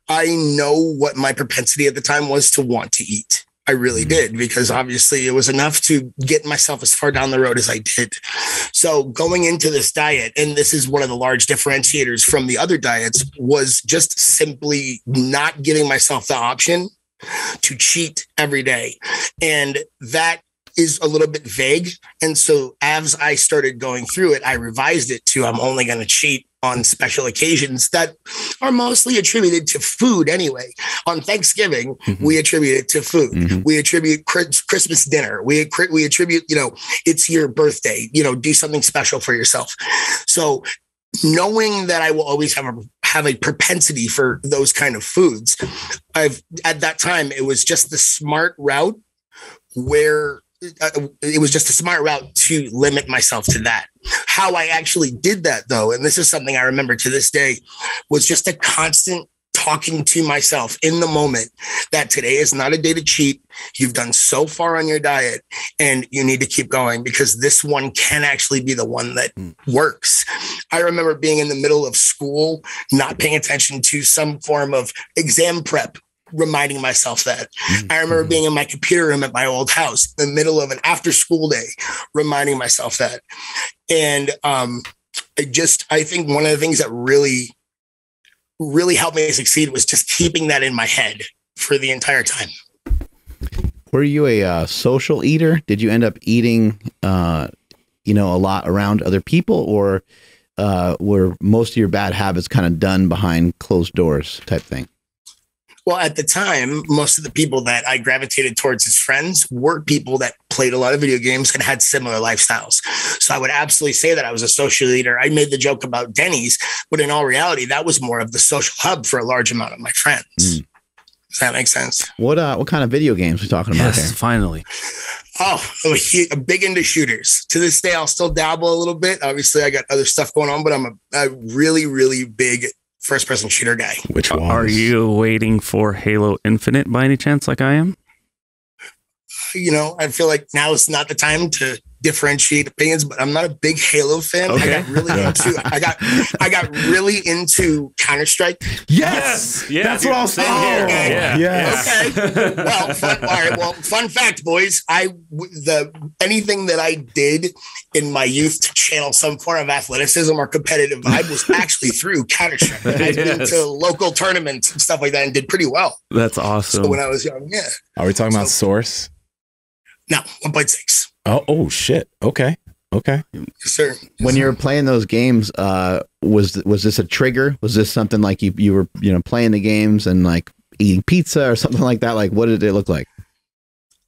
I know what my propensity at the time was to want to eat. I really did, because obviously it was enough to get myself as far down the road as I did. So going into this diet, and this is one of the large differentiators from the other diets, was just simply not giving myself the option to cheat every day. And that is a little bit vague. And so as I started going through it, I revised it to I'm only going to cheat on special occasions that are mostly attributed to food anyway. On Thanksgiving, we attribute it to food. We attribute Christmas dinner. We attribute, it's your birthday, do something special for yourself. So knowing that I will always have a propensity for those kind of foods, at that time, it was just the smart route to limit myself to that. How I actually did that, though, and this is something I remember to this day, was just a constant talking to myself in the moment that today is not a day to cheat. You've done so far on your diet and you need to keep going, because this one can actually be the one that works. I remember being in the middle of school, not paying attention to some form of exam prep, reminding myself that. I remember being in my computer room at my old house in the middle of an after school day, reminding myself that. And I think one of the things that really helped me succeed was just keeping that in my head for the entire time. Were you a social eater? Did you end up eating, a lot around other people, or were most of your bad habits kind of done behind closed doors type thing? Well, at the time, most of the people that I gravitated towards as friends were people that played a lot of video games and had similar lifestyles. So I would absolutely say that I was a social eater. I made the joke about Denny's, but in all reality, that was more of the social hub for a large amount of my friends. Does that make sense? What kind of video games are we talking about here? Finally. Oh, I'm big into shooters. To this day, I'll still dabble a little bit. Obviously, I got other stuff going on, but I'm a really, really big first-person shooter guy. Which one? Are you waiting for Halo Infinite by any chance, like I am? I feel like now is not the time to differentiate opinions, but I'm not a big Halo fan. Okay. I got really into Counter-Strike. Yes. That's what I was saying. Okay. Yeah. Yes. Okay. Well, fun fact, boys. Anything that I did in my youth to channel some form of athleticism or competitive vibe was actually through Counter-Strike. I've been to local tournaments and stuff like that and did pretty well. That's awesome. So when I was young, yeah. Are we talking about Source? No, 1.6. Oh shit. Okay. Yes, sir. When you were playing those games, was this a trigger? Was this something like you were playing the games and like eating pizza or something like that? Like, what did it look like?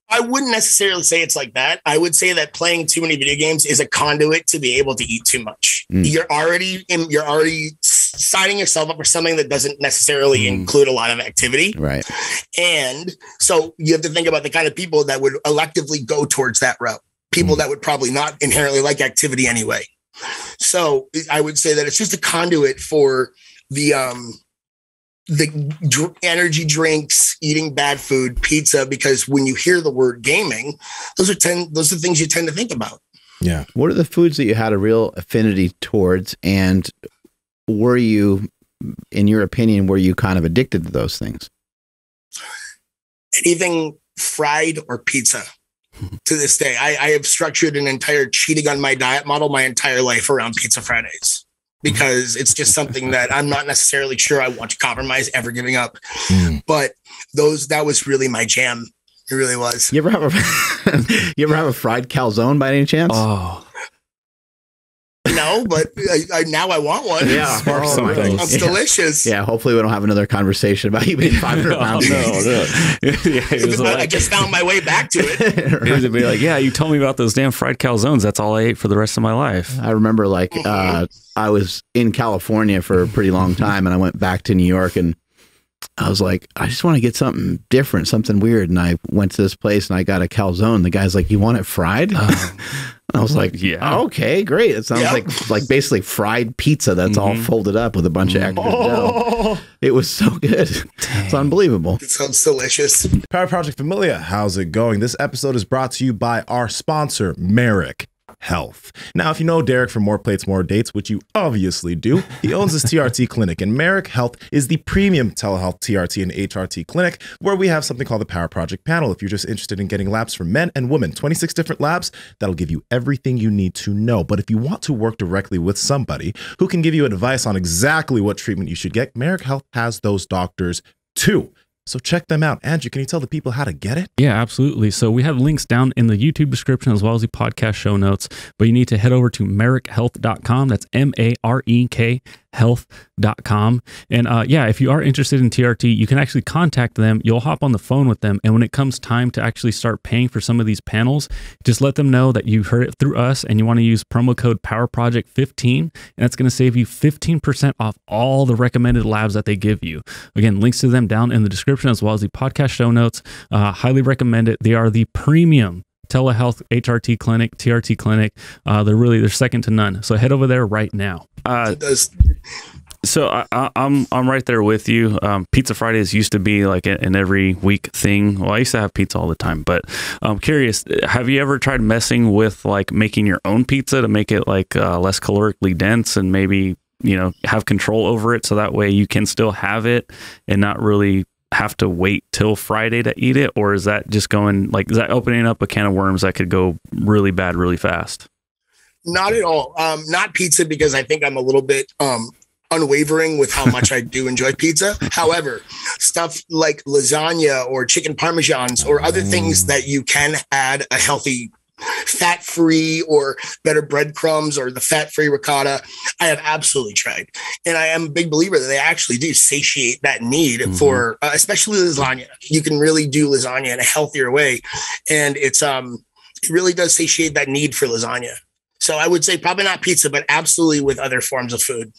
I wouldn't necessarily say it's like that. I would say that playing too many video games is a conduit to be able to eat too much. You're already signing yourself up for something that doesn't necessarily include a lot of activity. Right. And so you have to think about the kind of people that would electively go towards that route. People that would probably not inherently like activity anyway. So I would say that it's just a conduit for the energy drinks, eating bad food, pizza, because when you hear the word gaming, those are things you tend to think about. Yeah. What are the foods that you had a real affinity towards, and were you, in your opinion, were you kind of addicted to those things? Anything fried or pizza. To this day, I have structured an entire cheating on my diet model my entire life around Pizza Fridays, because it's just something that I'm not necessarily sure I want to compromise ever giving up. But that was really my jam. It really was. You ever have a fried calzone by any chance? Oh. No, but now I want one. Yeah, it's delicious. Yeah, hopefully we don't have another conversation about you being 500 pounds. No. I just found my way back to it. It would be like, yeah, you told me about those damn fried calzones. That's all I ate for the rest of my life. I remember I was in California for a pretty long time, and I went back to New York, and I was like, I just want to get something different, something weird. And I went to this place and I got a calzone. The guy's like, you want it fried? I was like, yeah, okay, great. It sounds like basically fried pizza that's all folded up with a bunch of extra dough. It was so good. Dang. It's unbelievable. It sounds delicious. Power Project Familia, how's it going? This episode is brought to you by our sponsor, Merrick. Health. Now, if you know Derek from More Plates, More Dates, which you obviously do, he owns this TRT clinic, and Merrick Health is the premium telehealth TRT and HRT clinic, where we have something called the Power Project Panel. If you're just interested in getting labs for men and women, 26 different labs, that'll give you everything you need to know. But if you want to work directly with somebody who can give you advice on exactly what treatment you should get, Merrick Health has those doctors too. So check them out. Andrew, can you tell the people how to get it? Yeah, absolutely. So we have links down in the YouTube description as well as the podcast show notes, but you need to head over to marek.health.com. That's MAREK health.com. And yeah, if you are interested in TRT, you can actually contact them. You'll hop on the phone with them. And when it comes time to actually start paying for some of these panels, just let them know that you heard it through us and you want to use promo code PowerProject15. And that's going to save you 15% off all the recommended labs that they give you. Again, links to them down in the description as well as the podcast show notes. Highly recommend it. They are the premium telehealth HRT clinic, TRT clinic. They're second to none. So head over there right now. So I'm right there with you. Pizza Fridays used to be like an every week thing. Well, I used to have pizza all the time, but I'm curious, have you ever tried messing with like making your own pizza to make it like less calorically dense and maybe, you know, have control over it so that way you can still have it and not really have to wait till Friday to eat it? Or is that just going like, is that opening up a can of worms that could go really bad really fast? Not at all. Not pizza, because I think I'm a little bit unwavering with how much I do enjoy pizza. However, stuff like lasagna or chicken parmesans or other things that you can add a healthy fat-free or better breadcrumbs or the fat-free ricotta, I have absolutely tried. And I am a big believer that they actually do satiate that need for, especially lasagna. You can really do lasagna in a healthier way. And it really does satiate that need for lasagna. So I would say probably not pizza, but absolutely with other forms of food.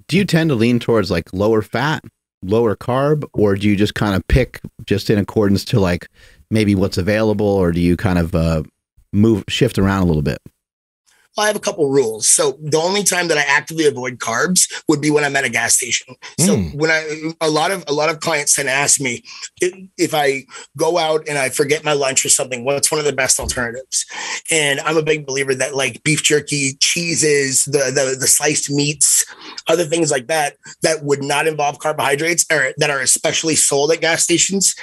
Do you tend to lean towards like lower fat, lower carb, or do you just kind of pick just in accordance to like maybe what's available, or do you kind of shift around a little bit? Well, I have a couple rules. So the only time that I actively avoid carbs would be when I'm at a gas station. So when a lot of clients tend to ask me if I go out and I forget my lunch or something, what's one of the best alternatives? And I'm a big believer that like beef jerky, cheeses, the sliced meats, other things like that would not involve carbohydrates or that are especially sold at gas stations.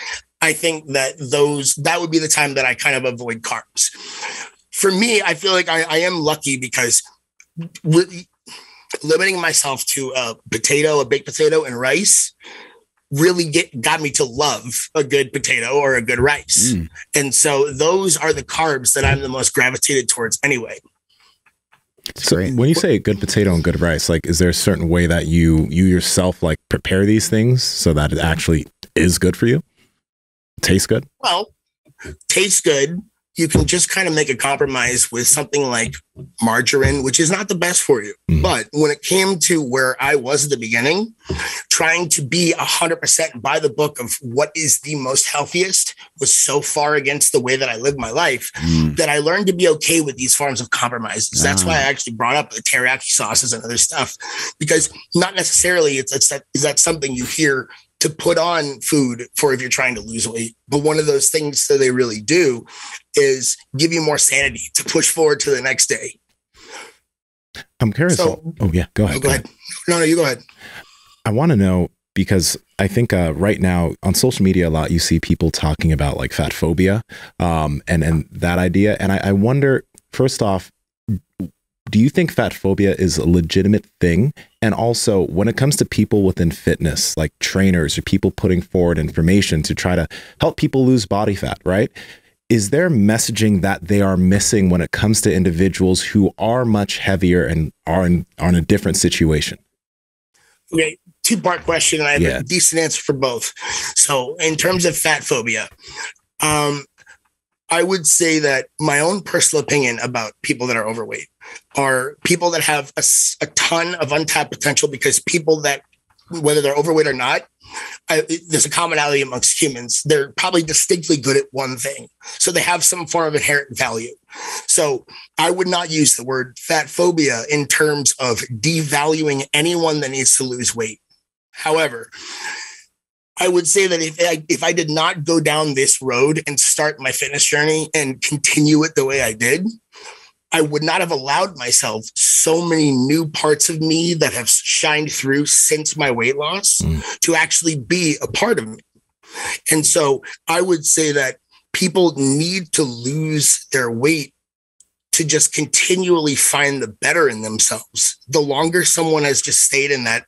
I think that that would be the time that I kind of avoid carbs. For me, I feel like I am lucky because limiting myself to a baked potato and rice really got me to love a good potato or a good rice. And so those are the carbs that I'm the most gravitated towards anyway. So when you say good potato and good rice, like, is there a certain way that you yourself like prepare these things so that it actually is good for you? Tastes good? Well, tastes good. You can just kind of make a compromise with something like margarine, which is not the best for you. But when it came to where I was at the beginning, trying to be 100% by the book of what is the most healthiest was so far against the way that I lived my life that I learned to be okay with these forms of compromises. That's why I actually brought up the teriyaki sauces and other stuff, because not necessarily is that something you hear to put on food for if you're trying to lose weight. But one of those things that they really do is give you more sanity to push forward to the next day. I'm curious. So, Go ahead. Go ahead. No, you go ahead. I want to know, because I think right now on social media a lot, you see people talking about like fat phobia and that idea. And I wonder, first off, do you think fat phobia is a legitimate thing? And also, when it comes to people within fitness, like trainers or people putting forward information to try to help people lose body fat, right? Is there messaging that they are missing when it comes to individuals who are much heavier and are in a different situation? Okay, two-part question, and I have a decent answer for both. So in terms of fat phobia, I would say that my own personal opinion about people that are overweight are people that have a ton of untapped potential, because people that, whether they're overweight or not, there's a commonality amongst humans. They're probably distinctly good at one thing. So they have some form of inherent value. So I would not use the word fat phobia in terms of devaluing anyone that needs to lose weight. However, I would say that if I did not go down this road and start my fitness journey and continue it the way I did, I would not have allowed myself so many new parts of me that have shined through since my weight loss to actually be a part of me. And so I would say that people need to lose their weight to just continually find the better in themselves. The longer someone has just stayed in that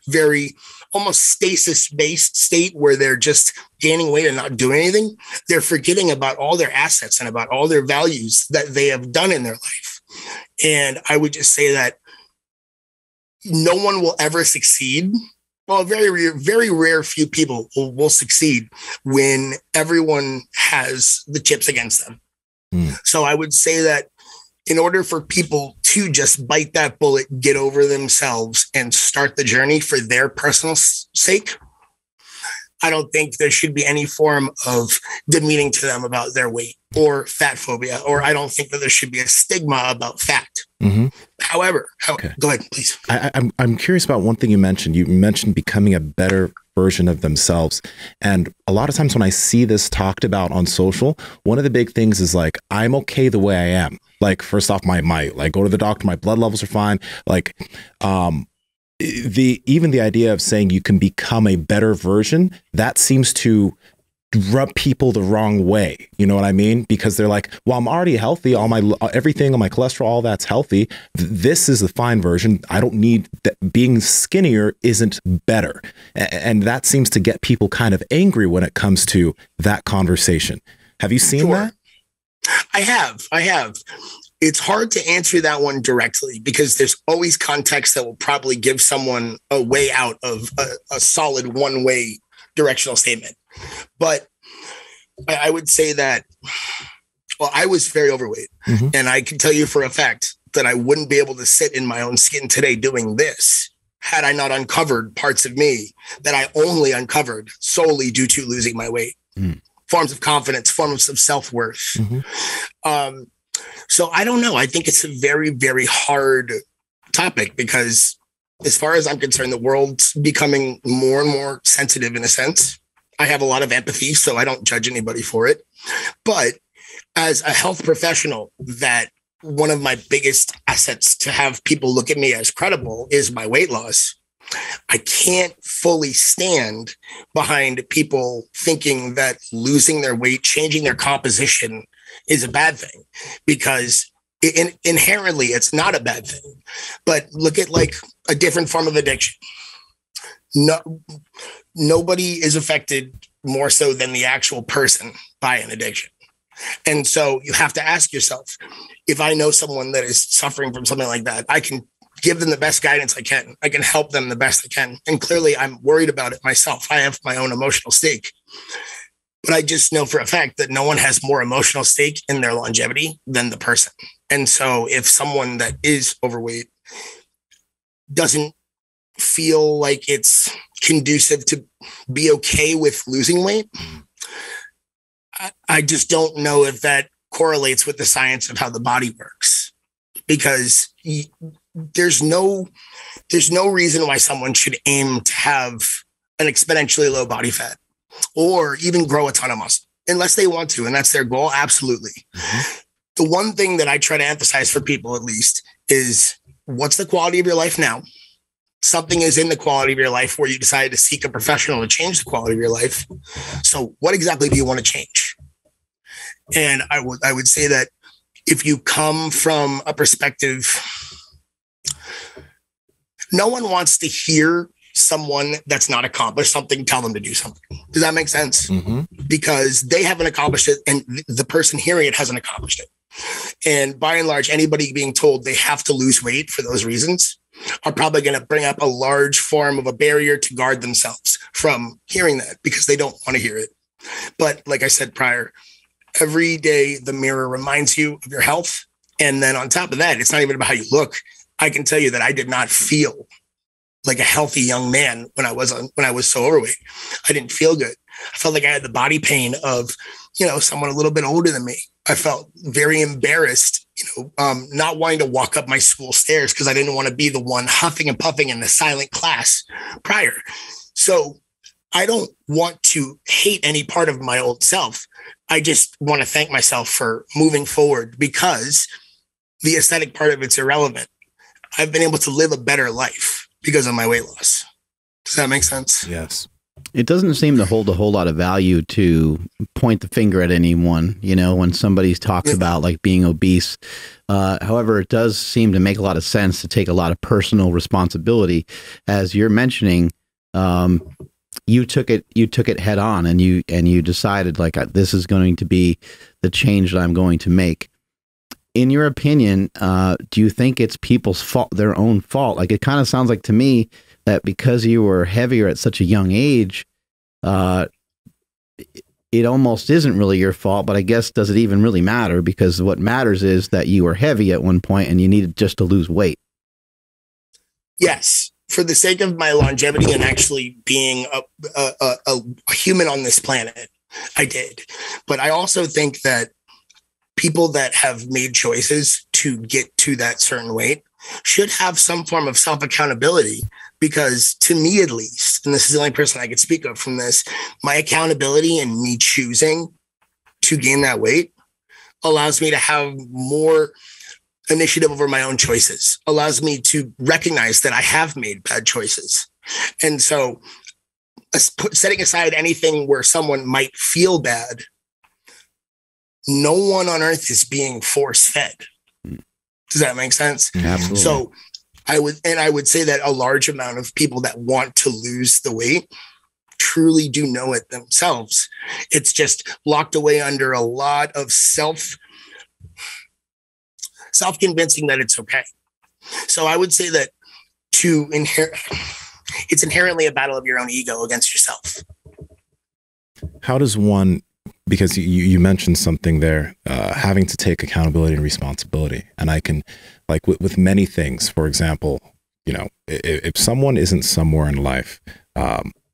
very almost stasis-based state where they're just gaining weight and not doing anything, they're forgetting about all their assets and about all their values that they have done in their life. And I would just say that no one will ever succeed. Well, very rare few people will succeed when everyone has the chips against them. So I would say that in order for people to just bite that bullet, get over themselves, and start the journey for their personal sake, I don't think there should be any form of demeaning to them about their weight or fat phobia, or I don't think that there should be a stigma about fat. However, go ahead, please. I'm curious about one thing you mentioned. You mentioned becoming a better version of themselves. And a lot of times when I see this talked about on social, one of the big things is like, I'm okay the way I am. Like, first off, my like, go to the doctor, my blood levels are fine. Like, even the idea of saying you can become a better version, that seems to rub people the wrong way. You know what I mean? Because they're like, well, I'm already healthy. All my everything on my cholesterol, all that's healthy. This is the fine version. I don't need that. Being skinnier isn't better. And that seems to get people kind of angry when it comes to that conversation. Have you seen that? I have. It's hard to answer that one directly because there's always context that will probably give someone a way out of a solid one-way directional statement. But I would say that, well, I was very overweight. And I can tell you for a fact that I wouldn't be able to sit in my own skin today doing this had I not uncovered parts of me that I only uncovered solely due to losing my weight. Forms of confidence, forms of self-worth. So I don't know. I think it's a very, very hard topic because as far as I'm concerned, the world's becoming more and more sensitive in a sense. I have a lot of empathy, so I don't judge anybody for it. But as a health professional, that one of my biggest assets to have people look at me as credible is my weight loss. I can't fully stand behind people thinking that losing their weight, changing their composition is a bad thing, because inherently it's not a bad thing. But look at like a different form of addiction. Nobody is affected more so than the actual person by an addiction. And so you have to ask yourself, if I know someone that is suffering from something like that, I can give them the best guidance I can. I can help them the best I can. And clearly I'm worried about it myself. I have my own emotional stake. But I just know for a fact that no one has more emotional stake in their longevity than the person. And so if someone that is overweight doesn't feel like it's conducive to be okay with losing weight, I just don't know if that correlates with the science of how the body works, because there's no reason why someone should aim to have an exponentially low body fat or even grow a ton of muscle unless they want to, and that's their goal. Absolutely. The one thing that I try to emphasize for people, at least, is what's the quality of your life now? Something is in the quality of your life where you decided to seek a professional to change the quality of your life. So what exactly do you want to change? And I would say that if you come from a perspective, no one wants to hear someone that's not accomplished something tell them to do something. Does that make sense? Because they haven't accomplished it and the person hearing it hasn't accomplished it. And by and large, anybody being told they have to lose weight for those reasons are probably going to bring up a large form of a barrier to guard themselves from hearing that, because they don't want to hear it. But like I said prior, every day the mirror reminds you of your health. And then on top of that, it's not even about how you look. I can tell you that I did not feel like a healthy young man when I was so overweight. I didn't feel good. I felt like I had the body pain of, someone a little bit older than me. I felt very embarrassed, not wanting to walk up my school stairs because I didn't want to be the one huffing and puffing in the silent class prior. So I don't want to hate any part of my old self. I just want to thank myself for moving forward, because the aesthetic part of it's irrelevant. I've been able to live a better life because of my weight loss. Does that make sense? Yes. It doesn't seem to hold a whole lot of value to point the finger at anyone, you know, when somebody talks about like being obese. However, it does seem to make a lot of sense to take a lot of personal responsibility. As you're mentioning, you took it head on, and you decided like, this is going to be the change that I'm going to make. In your opinion, do you think it's people's fault, their own fault? Like, it kind of sounds like to me that because you were heavier at such a young age, it almost isn't really your fault, but I guess, does it even really matter? Because what matters is that you were heavy at one point and you needed just to lose weight. Yes. For the sake of my longevity and actually being a human on this planet, I did. But I also think that people that have made choices to get to that certain weight should have some form of self-accountability, because to me, at least, and this is the only person I could speak of from this, my accountability and me choosing to gain that weight allows me to have more initiative over my own choices, allows me to recognize that I have made bad choices. And so setting aside anything where someone might feel bad, no one on earth is being force-fed. Does that make sense? Absolutely. So I would say that a large amount of people that want to lose the weight truly do know it themselves. It's just locked away under a lot of self-convincing that it's okay. So I would say that it's inherently a battle of your own ego against yourself. How does one, because you mentioned something there, having to take accountability and responsibility. And I can, like with many things, for example, you know, if someone isn't somewhere in life,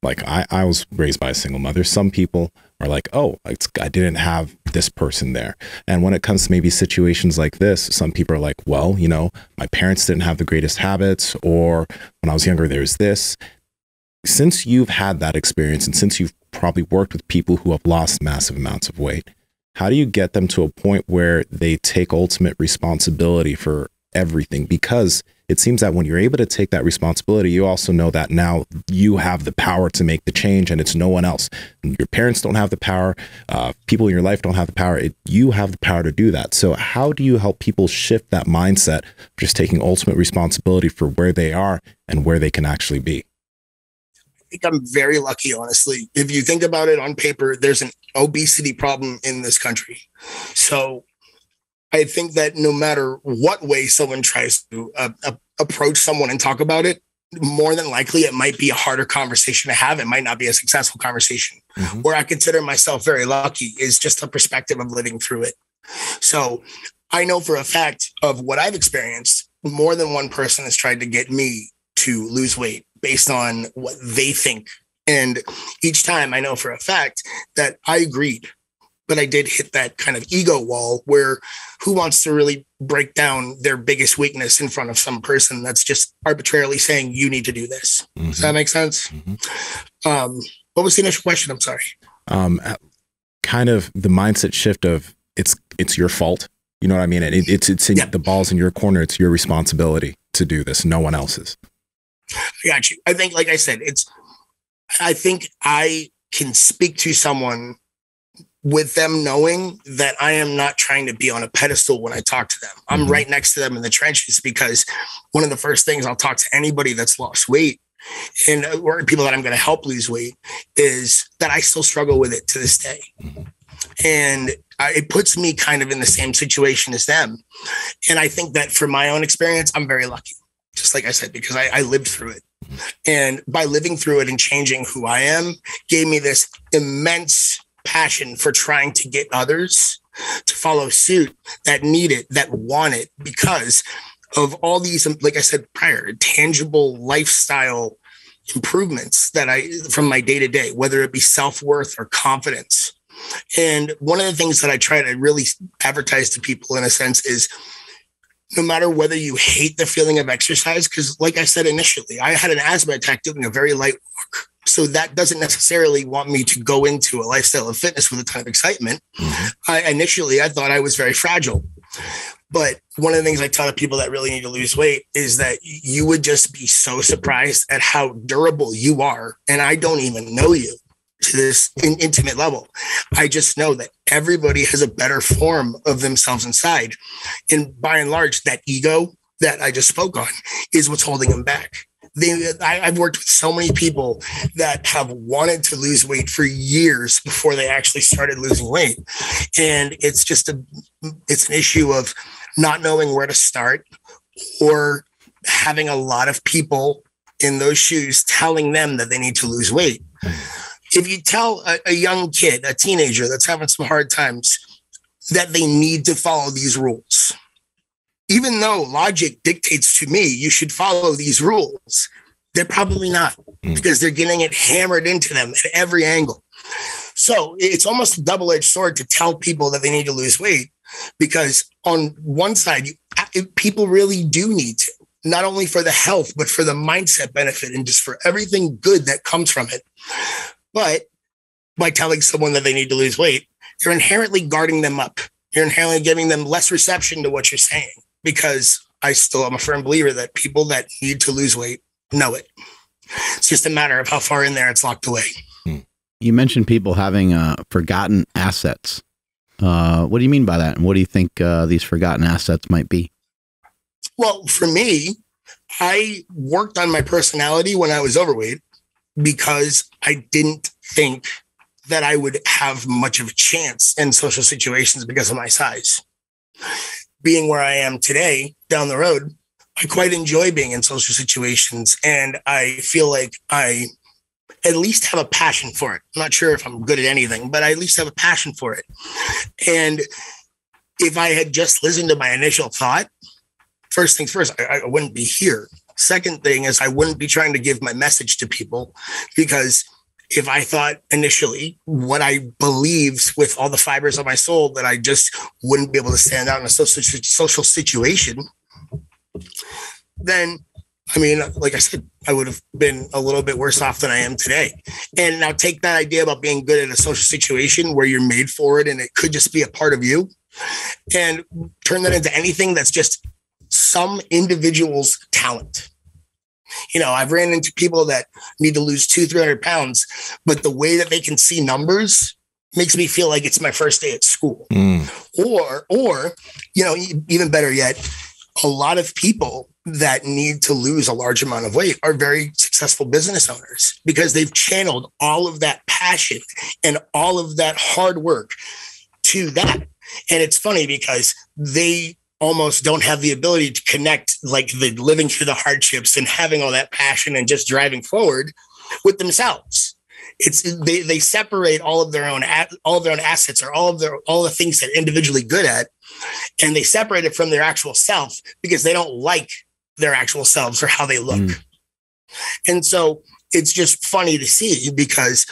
like I was raised by a single mother. Some people are like, oh, I didn't have this person there. And when it comes to maybe situations like this, some people are like, well, you know, my parents didn't have the greatest habits, or when I was younger, there's this. Since you've had that experience, and since you've probably worked with people who have lost massive amounts of weight, how do you get them to a point where they take ultimate responsibility for everything? Because it seems that when you're able to take that responsibility, you also know that now you have the power to make the change, and it's no one else. Your parents don't have the power. People in your life don't have the power. You have the power to do that. So how do you help people shift that mindset of just taking ultimate responsibility for where they are and where they can actually be? I think I'm very lucky, honestly. If you think about it on paper, there's an obesity problem in this country. So I think that no matter what way someone tries to approach someone and talk about it, more than likely it might be a harder conversation to have. It might not be a successful conversation. Mm-hmm. Where I consider myself very lucky is just a perspective of living through it. So I know for a fact of what I've experienced, more than one person has tried to get me to lose weight based on what they think. And each time I know for a fact that I agreed, but I did hit that kind of ego wall where who wants to really break down their biggest weakness in front of some person that's just arbitrarily saying, you need to do this. Mm-hmm. Does that make sense? Mm-hmm. What was the initial question? I'm sorry. Kind of the mindset shift of it's your fault. You know what I mean? It's in the ball's in your corner. It's your responsibility to do this. No one else's. I got you. I think, like I said, I think I can speak to someone with them knowing that I am not trying to be on a pedestal when I talk to them. I'm mm-hmm. right next to them in the trenches, because one of the first things I'll talk to anybody that's lost weight or people that I'm going to help lose weight is that I still struggle with it to this day. Mm-hmm. And it puts me kind of in the same situation as them. And I think that for my own experience, I'm very lucky. Just like I said, because I lived through it. And by living through it and changing who I am gave me this immense passion for trying to get others to follow suit that need it, that want it, because of all these, like I said prior, tangible lifestyle improvements that from my day to day, whether it be self-worth or confidence. And one of the things that I try to really advertise to people in a sense is, no matter whether you hate the feeling of exercise, because like I said initially, I had an asthma attack doing a very light walk. So that doesn't necessarily want me to go into a lifestyle of fitness with a ton of excitement. Initially, I thought I was very fragile. But one of the things I tell the people that really need to lose weight is that you would just be so surprised at how durable you are. And I don't even know you to this intimate level. I just know that everybody has a better form of themselves inside. And by and large, that ego that I just spoke on is what's holding them back. I've worked with so many people that have wanted to lose weight for years before they actually started losing weight. And it's just it's an issue of not knowing where to start, or having a lot of people in those shoes telling them that they need to lose weight. If you tell a young kid, a teenager that's having some hard times, that they need to follow these rules, even though logic dictates to me, you should follow these rules, they're probably not, because they're getting it hammered into them at every angle. So it's almost a double-edged sword to tell people that they need to lose weight, because on one side, people really do need to, not only for the health, but for the mindset benefit and just for everything good that comes from it. But by telling someone that they need to lose weight, you're inherently guarding them up. You're inherently giving them less reception to what you're saying, because I'm a firm believer that people that need to lose weight know it. It's just a matter of how far in there it's locked away. You mentioned people having forgotten assets. What do you mean by that? And what do you think these forgotten assets might be? Well, for me, I worked on my personality when I was overweight because I didn't think that I would have much of a chance in social situations because of my size. Being where I am today, down the road, I quite enjoy being in social situations, and I feel like I at least have a passion for it. I'm not sure if I'm good at anything, but I at least have a passion for it. And if I had just listened to my initial thought, first things first, I wouldn't be here. Second thing is I wouldn't be trying to give my message to people, because if I thought initially what I believed with all the fibers of my soul that I just wouldn't be able to stand out in a social situation, then, I mean, like I said, I would have been a little bit worse off than I am today. And now take that idea about being good in a social situation where you're made for it and it could just be a part of you, and turn that into anything that's just some individual's talent. You know, I've ran into people that need to lose 200-300 pounds, but the way that they can see numbers makes me feel like it's my first day at school. Or, you know, even better yet, a lot of people that need to lose a large amount of weight are very successful business owners, because they've channeled all of that passion and all of that hard work to that. And it's funny because they almost don't have the ability to connect, like the living through the hardships and having all that passion and just driving forward with themselves. They separate all of their own assets, or all the things they're individually good at, and they separate it from their actual self because they don't like their actual selves or how they look. And so it's just funny to see, because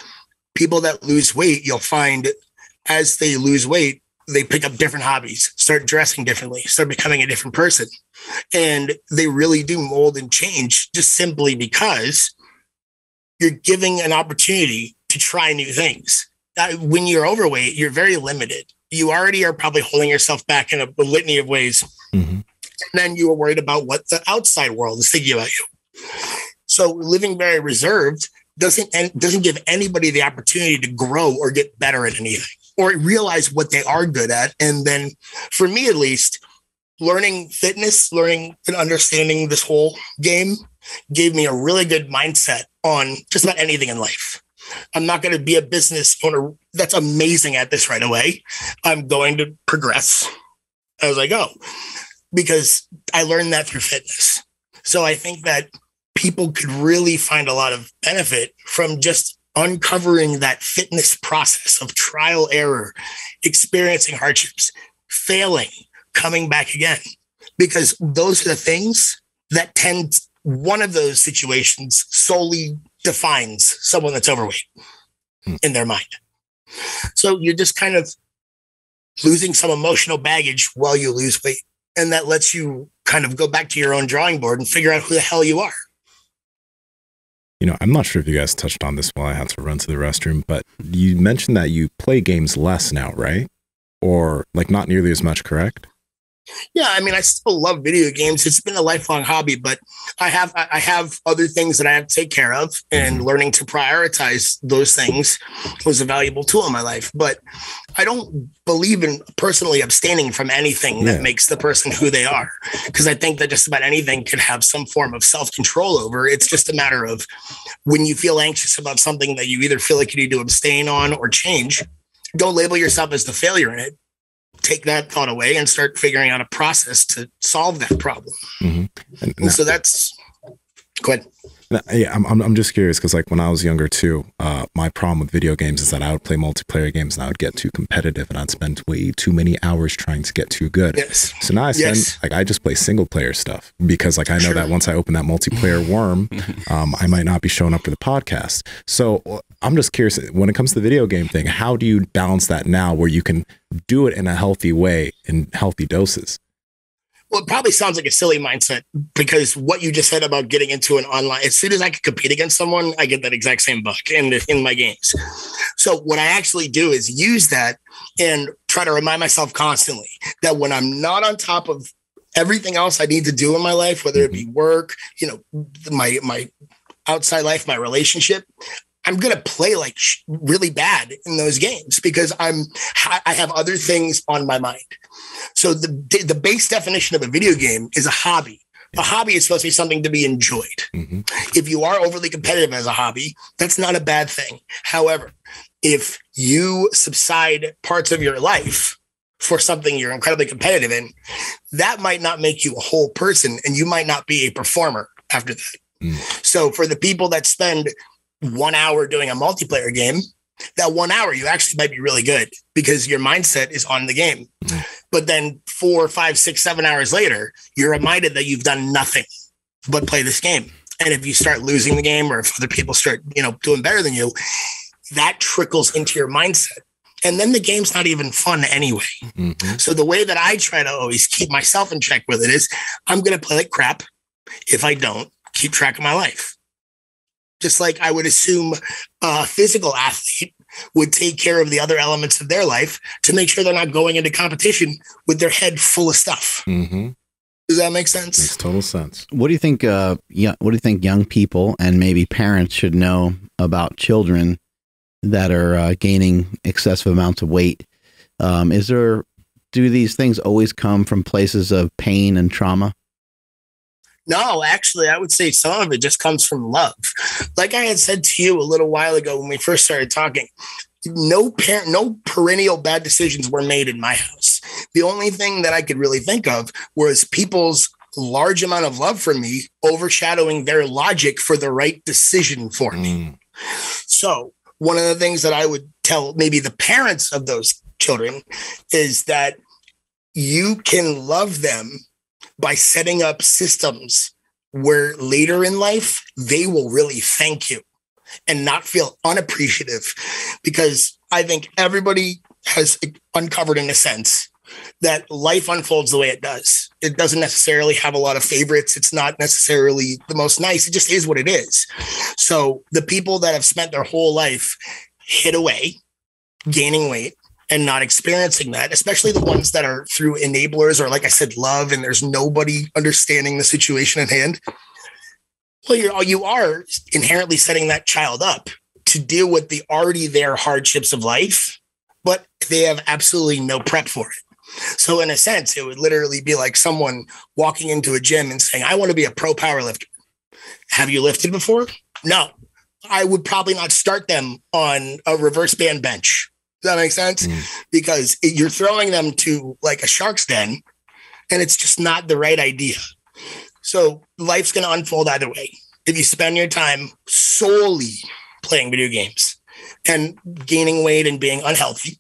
people that lose weight, you'll find as they lose weight, they pick up different hobbies, start dressing differently, start becoming a different person. And they really do mold and change just simply because you're giving an opportunity to try new things. When you're overweight, you're very limited. You already are probably holding yourself back in a litany of ways. And then you are worried about what the outside world is thinking about you. So living very reserved doesn't give anybody the opportunity to grow or get better at anything, or realize what they are good at. And then for me, at least, learning fitness, learning and understanding this whole game gave me a really good mindset on just about anything in life. I'm not going to be a business owner that's amazing at this right away. I'm going to progress as I go, because I learned that through fitness. So I think that people could really find a lot of benefit from just uncovering that fitness process of trial, error, experiencing hardships, failing, coming back again, because those are the things that one of those situations solely defines someone that's overweight in their mind. So you're just kind of losing some emotional baggage while you lose weight. And that lets you kind of go back to your own drawing board and figure out who the hell you are. You know, I'm not sure if you guys touched on this while I had to run to the restroom, but you mentioned that you play games less now, right? Or like not nearly as much, correct? Yeah, I mean, I still love video games. It's been a lifelong hobby, but I have other things that I have to take care of, and learning to prioritize those things was a valuable tool in my life. But I don't believe in personally abstaining from anything that makes the person who they are, because I think that just about anything could have some form of self-control over. It's just a matter of when you feel anxious about something that you either feel like you need to abstain on or change, don't label yourself as the failure in it. Take that thought away and start figuring out a process to solve that problem. And so that's, go ahead. Yeah, I'm just curious because like when I was younger too, my problem with video games is that I would play multiplayer games and I would get too competitive and I'd spend way too many hours trying to get too good. Yes. So now I spend like I just play single player stuff because like I know that once I open that multiplayer worm, I might not be showing up for the podcast. So I'm just curious, when it comes to the video game thing, how do you balance that now where you can do it in a healthy way in healthy doses? Well, it probably sounds like a silly mindset, because what you just said about getting into an online, as soon as I could compete against someone, I get that exact same buck in my games. So what I actually do is use that and try to remind myself constantly that when I'm not on top of everything else I need to do in my life, whether it be work, you know, my outside life, my relationship, I'm going to play like really bad in those games because I have other things on my mind. So the base definition of a video game is a hobby. A hobby is supposed to be something to be enjoyed. If you are overly competitive as a hobby, that's not a bad thing. However, if you subside parts of your life for something you're incredibly competitive in, that might not make you a whole person, and you might not be a performer after that. So for the people that spend 1 hour doing a multiplayer game, that 1 hour you actually might be really good because your mindset is on the game. But then 4, 5, 6, 7 hours later, you're reminded that you've done nothing but play this game. And if you start losing the game, or if other people start, you know, doing better than you, that trickles into your mindset. And then the game's not even fun anyway. So the way that I try to always keep myself in check with it is I'm going to play like crap if I don't keep track of my life. Just like I would assume a physical athlete would take care of the other elements of their life to make sure they're not going into competition with their head full of stuff. Does that make sense? Makes total sense. What do you think? What do you think young people and maybe parents should know about children that are gaining excessive amounts of weight? Do these things always come from places of pain and trauma? No, actually, I would say some of it just comes from love. Like I had said to you a little while ago when we first started talking, no perennial bad decisions were made in my house. The only thing that I could really think of was people's large amount of love for me overshadowing their logic for the right decision for me. So one of the things that I would tell maybe the parents of those children is that you can love them by setting up systems where later in life, they will really thank you and not feel unappreciative, because I think everybody has uncovered in a sense that life unfolds the way it does. It doesn't necessarily have a lot of favorites. It's not necessarily the most nice. It just is what it is. So the people that have spent their whole life hid away, gaining weight, and not experiencing that, especially the ones that are through enablers or, like I said, love, and there's nobody understanding the situation at hand. Well, you are inherently setting that child up to deal with the already there hardships of life, but they have absolutely no prep for it. So in a sense, it would literally be like someone walking into a gym and saying, I want to be a pro power lifter. Have you lifted before? No. I would probably not start them on a reverse band bench. Does that make sense? Because you're throwing them to like a shark's den, and it's just not the right idea. So life's going to unfold either way. If you spend your time solely playing video games and gaining weight and being unhealthy,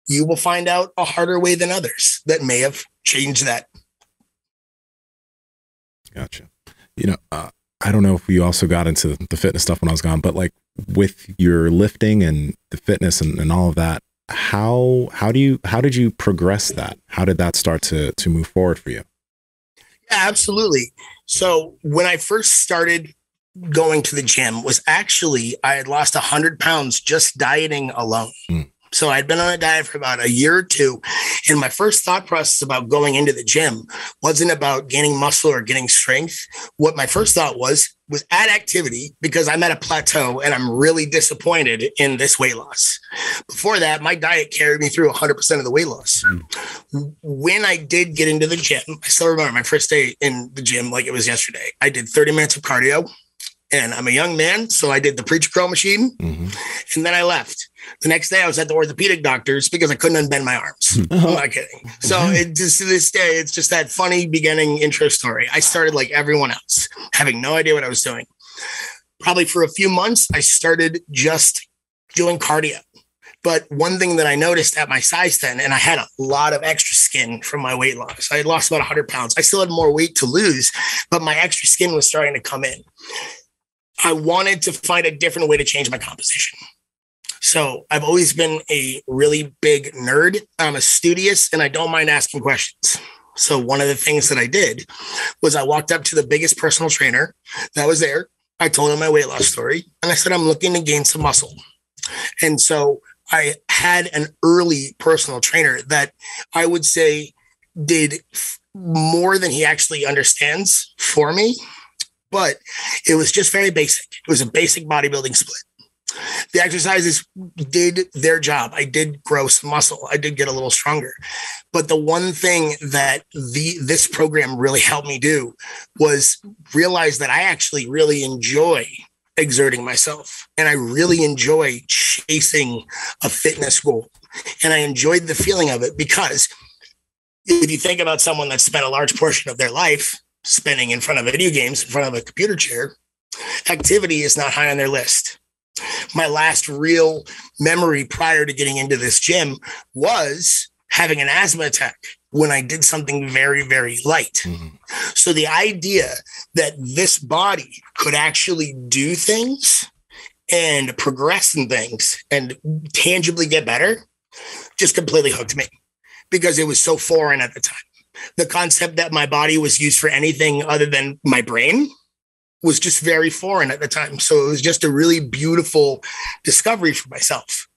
you will find out a harder way than others that may have changed that. Gotcha. You know, I don't know if we also got into the fitness stuff when I was gone, but like with your lifting and the fitness and all of that, how did you progress that? How did that start to move forward for you? Yeah, absolutely. So when I first started going to the gym was actually, I had lost 100 pounds just dieting alone. So I'd been on a diet for about a year or two. And my first thought process about going into the gym wasn't about gaining muscle or getting strength. What my first thought was add activity, because I'm at a plateau and I'm really disappointed in this weight loss. Before that, my diet carried me through 100% of the weight loss. When I did get into the gym, I still remember my first day in the gym like it was yesterday. I did 30 minutes of cardio. And I'm a young man, so I did the preacher curl machine, and then I left. The next day, I was at the orthopedic doctor's because I couldn't unbend my arms. I'm not kidding. So it just, to this day, it's just that funny beginning intro story. I started like everyone else, having no idea what I was doing. Probably for a few months, I started just doing cardio. But one thing that I noticed at my size then, and I had a lot of extra skin from my weight loss. I had lost about 100 pounds. I still had more weight to lose, but my extra skin was starting to come in. I wanted to find a different way to change my composition. So I've always been a really big nerd. I'm a studious and I don't mind asking questions. So one of the things that I did was I walked up to the biggest personal trainer that was there. I told him my weight loss story and I said, I'm looking to gain some muscle. And so I had an early personal trainer that I would say did more than he actually understands for me. But it was just very basic. It was a basic bodybuilding split. The exercises did their job. I did grow some muscle. I did get a little stronger. But the one thing that this program really helped me do was realize that I actually really enjoy exerting myself. And I really enjoy chasing a fitness goal. And I enjoyed the feeling of it because if you think about someone that spent a large portion of their life spending in front of video games, in front of a computer chair, activity is not high on their list. My last real memory prior to getting into this gym was having an asthma attack when I did something very, very light. So the idea that this body could actually do things and progress in things and tangibly get better just completely hooked me because it was so foreign at the time. The concept that my body was used for anything other than my brain was just very foreign at the time. So it was just a really beautiful discovery for myself.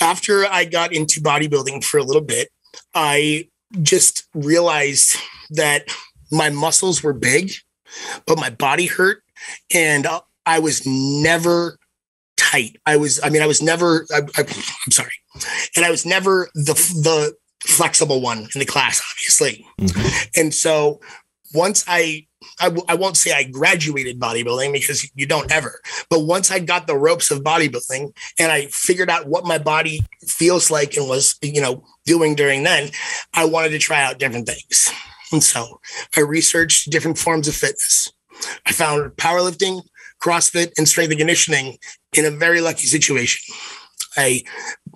After I got into bodybuilding for a little bit, I just realized that my muscles were big, but my body hurt. And I was never tight. I'm sorry. And I was never the flexible one in the class, obviously. And so once I won't say I graduated bodybuilding because you don't ever, but once I got the ropes of bodybuilding and I figured out what my body feels like and was, doing during then, I wanted to try out different things. And so I researched different forms of fitness. I found powerlifting, CrossFit, and strength and conditioning in a very lucky situation. I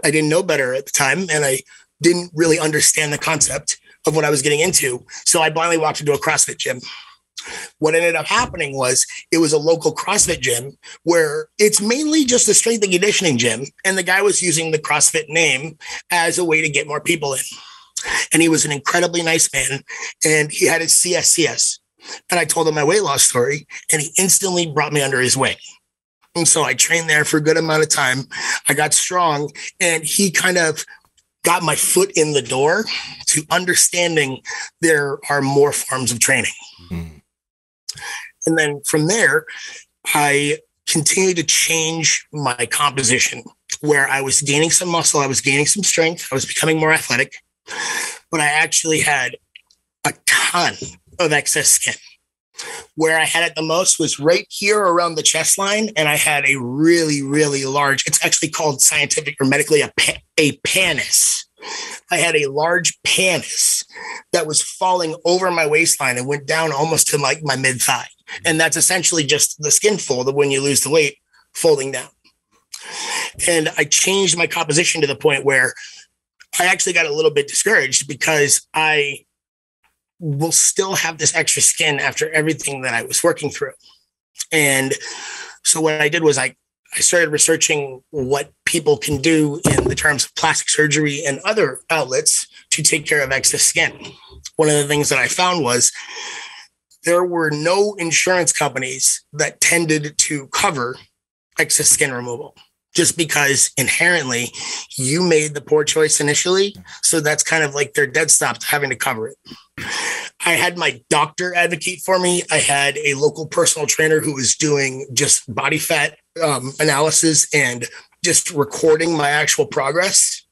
didn't know better at the time, and I didn't really understand the concept of what I was getting into. So I blindly walked into a CrossFit gym. What ended up happening was it was a local CrossFit gym where it's mainly just a strength and conditioning gym. And the guy was using the CrossFit name as a way to get more people in. And he was an incredibly nice man. And he had his CSCS. And I told him my weight loss story and he instantly brought me under his wing. And so I trained there for a good amount of time. I got strong and he kind of got my foot in the door to understanding there are more forms of training. And then from there, I continued to change my composition where I was gaining some muscle, I was gaining some strength, I was becoming more athletic, but I actually had a ton of excess skin. Where I had it the most was right here around the chest line. And I had a really, really large, it's actually called scientific or medically a pannus. I had a large pannus that was falling over my waistline and went down almost to like my mid thigh. And that's essentially just the skin fold of when you lose the weight folding down. And I changed my composition to the point where I actually got a little bit discouraged because I will still have this extra skin after everything that I was working through. And so what I did was I started researching what people can do in the terms of plastic surgery and other outlets to take care of excess skin. One of the things that I found was there were no insurance companies that tended to cover excess skin removal, just because inherently you made the poor choice initially. So that's kind of like their dead stop to having to cover it. I had my doctor advocate for me. I had a local personal trainer who was doing just body fat analysis and just recording my actual progress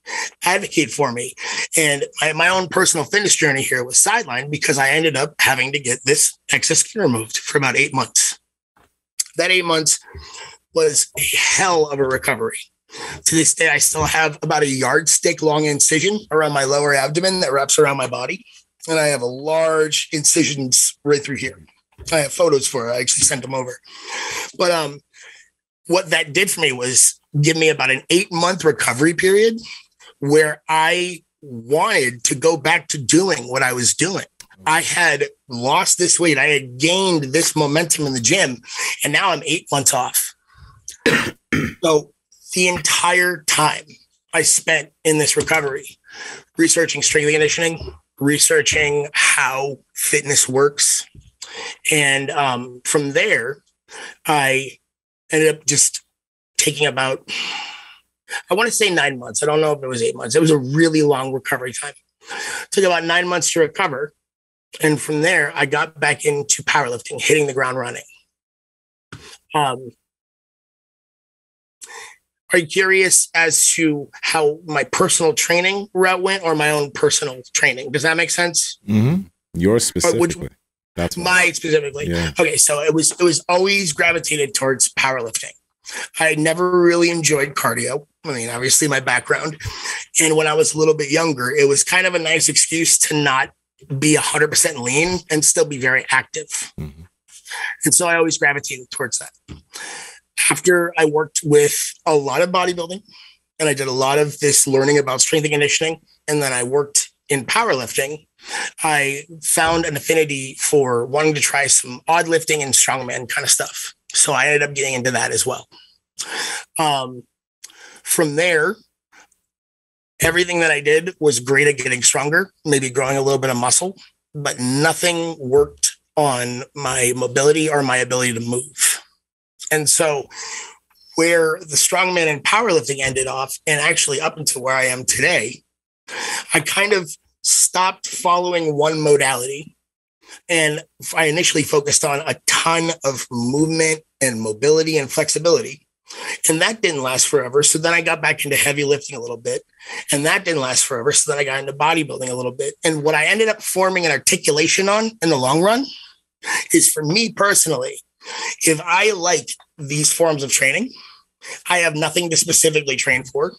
advocate for me. And my own personal fitness journey here was sidelined because I ended up having to get this excess skin removed for about 8 months. That 8 months was a hell of a recovery. To this day, I still have about a yardstick long incision around my lower abdomen that wraps around my body. And I have a large incisions right through here. I have photos for it. I actually sent them over. But what that did for me was give me about an 8-month recovery period where I wanted to go back to doing what I was doing. I had lost this weight. I had gained this momentum in the gym, and now I'm 8 months off. So the entire time I spent in this recovery, researching strength and conditioning, researching how fitness works. And from there, I ended up just taking about, I want to say 9 months. I don't know if it was 8 months. It was a really long recovery time. It took about 9 months to recover. And from there, I got back into powerlifting, hitting the ground running. Are you curious as to how my personal training route went or my own personal training? Does that make sense? Mm-hmm. Yours specifically. That's my specifically. Yeah. Okay, so it was always gravitated towards powerlifting. I never really enjoyed cardio. I mean, obviously my background. And when I was a little bit younger, it was kind of a nice excuse to not be 100% lean and still be very active. Mm-hmm. And so I always gravitated towards that. After I worked with a lot of bodybuilding and I did a lot of this learning about strength and conditioning, and then I worked in powerlifting, I found an affinity for wanting to try some odd lifting and strongman kind of stuff. So I ended up getting into that as well. From there, everything that I did was great at getting stronger, maybe growing a little bit of muscle, but nothing worked on my mobility or my ability to move. And so where the strongman and powerlifting ended off, and actually up until where I am today, I kind of stopped following one modality. And I initially focused on a ton of movement and mobility and flexibility. And that didn't last forever. So then I got back into heavy lifting a little bit. And that didn't last forever. So then I got into bodybuilding a little bit. And what I ended up forming an articulation on in the long run is, for me personally, if I like these forms of training, I have nothing to specifically train for.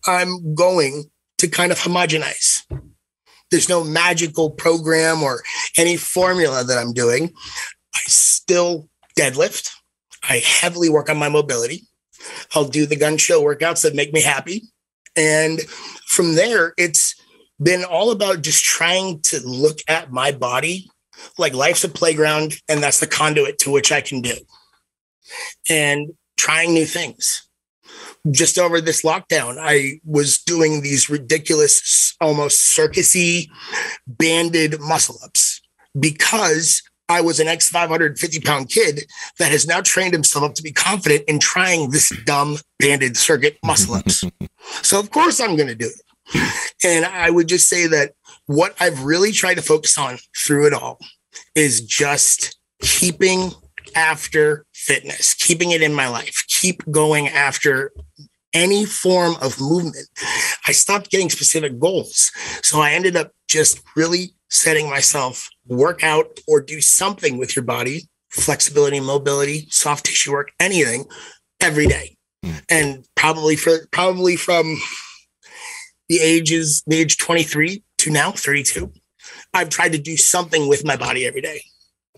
I'm going to kind of homogenize. There's no magical program or any formula that I'm doing. I still deadlift. I heavily work on my mobility. I'll do the gun show workouts that make me happy. And from there, it's been all about just trying to look at my body like life's a playground, and that's the conduit to which I can do. And trying new things. Just over this lockdown, I was doing these ridiculous, almost circusy, banded muscle ups because I was an 550-pound kid that has now trained himself up to be confident in trying this dumb banded circuit muscle ups. So of course I'm going to do it. And I would just say that what I've really tried to focus on through it all is just keeping after fitness, keeping it in my life, keep going after any form of movement. I stopped getting specific goals. So I ended up just really setting myself work out or do something with your body, flexibility, mobility, soft tissue work, anything every day. And probably from the age 23 to now 32, I've tried to do something with my body every day.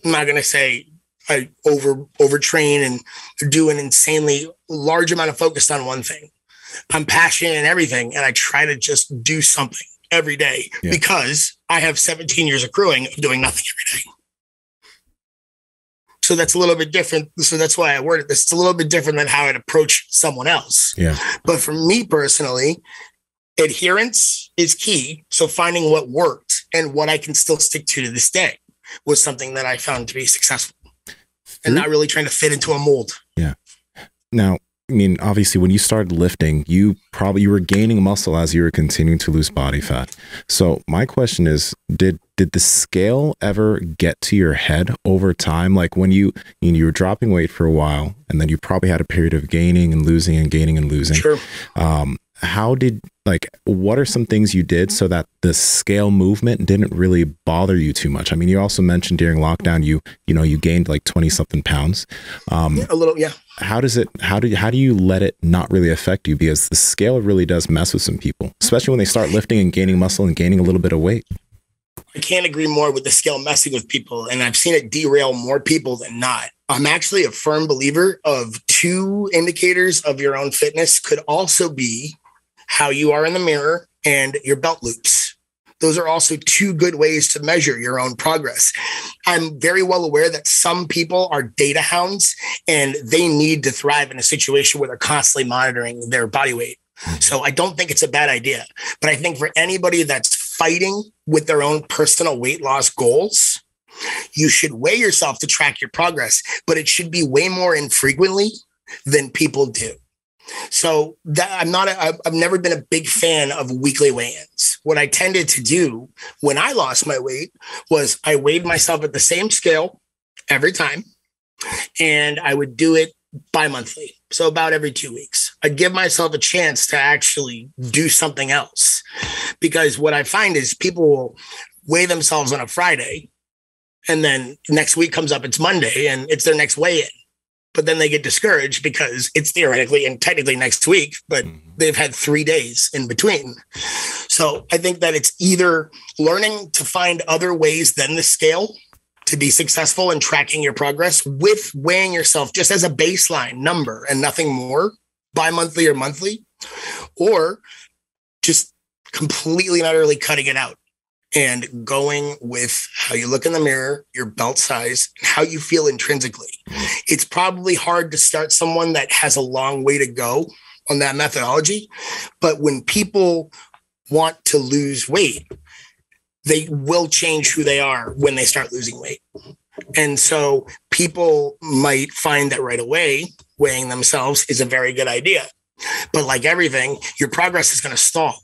I'm not going to say I overtrain and do an insanely large amount of focus on one thing. I'm passionate in everything, and I try to just do something every day because I have 17 years accruing of doing nothing every day. So that's a little bit different. So that's why I worded this. It's a little bit different than how I'd approach someone else. Yeah. But for me personally, adherence is key. So finding what worked and what I can still stick to this day. was something that I found to be successful and not really trying to fit into a mold. Yeah. Now, I mean, obviously, when you started lifting, you were gaining muscle as you were continuing to lose body fat. So my question is, did the scale ever get to your head over time? Like when you were dropping weight for a while, and then you probably had a period of gaining and losing and gaining and losing. Sure. What are some things you did so that the scale movement didn't really bother you too much? I mean, you also mentioned during lockdown, you gained like 20 something pounds. A little, yeah. How do you let it not really affect you? Because the scale really does mess with some people, especially when they start lifting and gaining muscle and gaining a little bit of weight. I can't agree more with the scale messing with people. And I've seen it derail more people than not. I'm actually a firm believer of 2 indicators of your own fitness could also be how you are in the mirror and your belt loops. Those are also 2 good ways to measure your own progress. I'm very well aware that some people are data hounds and they need to thrive in a situation where they're constantly monitoring their body weight. So I don't think it's a bad idea. But I think for anybody that's fighting with their own personal weight loss goals, you should weigh yourself to track your progress, but it should be way more infrequently than people do. So I've never been a big fan of weekly weigh-ins. What I tended to do when I lost my weight was I weighed myself at the same scale every time, and I would do it bi-monthly. So about every 2 weeks, I'd give myself a chance to actually do something else, because what I find is people will weigh themselves on a Friday, and then next week comes up, it's Monday, and it's their next weigh-in. But then they get discouraged because it's theoretically and technically next week, but they've had 3 days in between. So I think that it's either learning to find other ways than the scale to be successful in tracking your progress with weighing yourself just as a baseline number and nothing more, bi-monthly or monthly, or just completely and utterly cutting it out and going with how you look in the mirror, your belt size, and how you feel intrinsically. It's probably hard to start someone that has a long way to go on that methodology. But when people want to lose weight, they will change who they are when they start losing weight. And so people might find that right away, weighing themselves is a very good idea. But like everything, your progress is going to stall.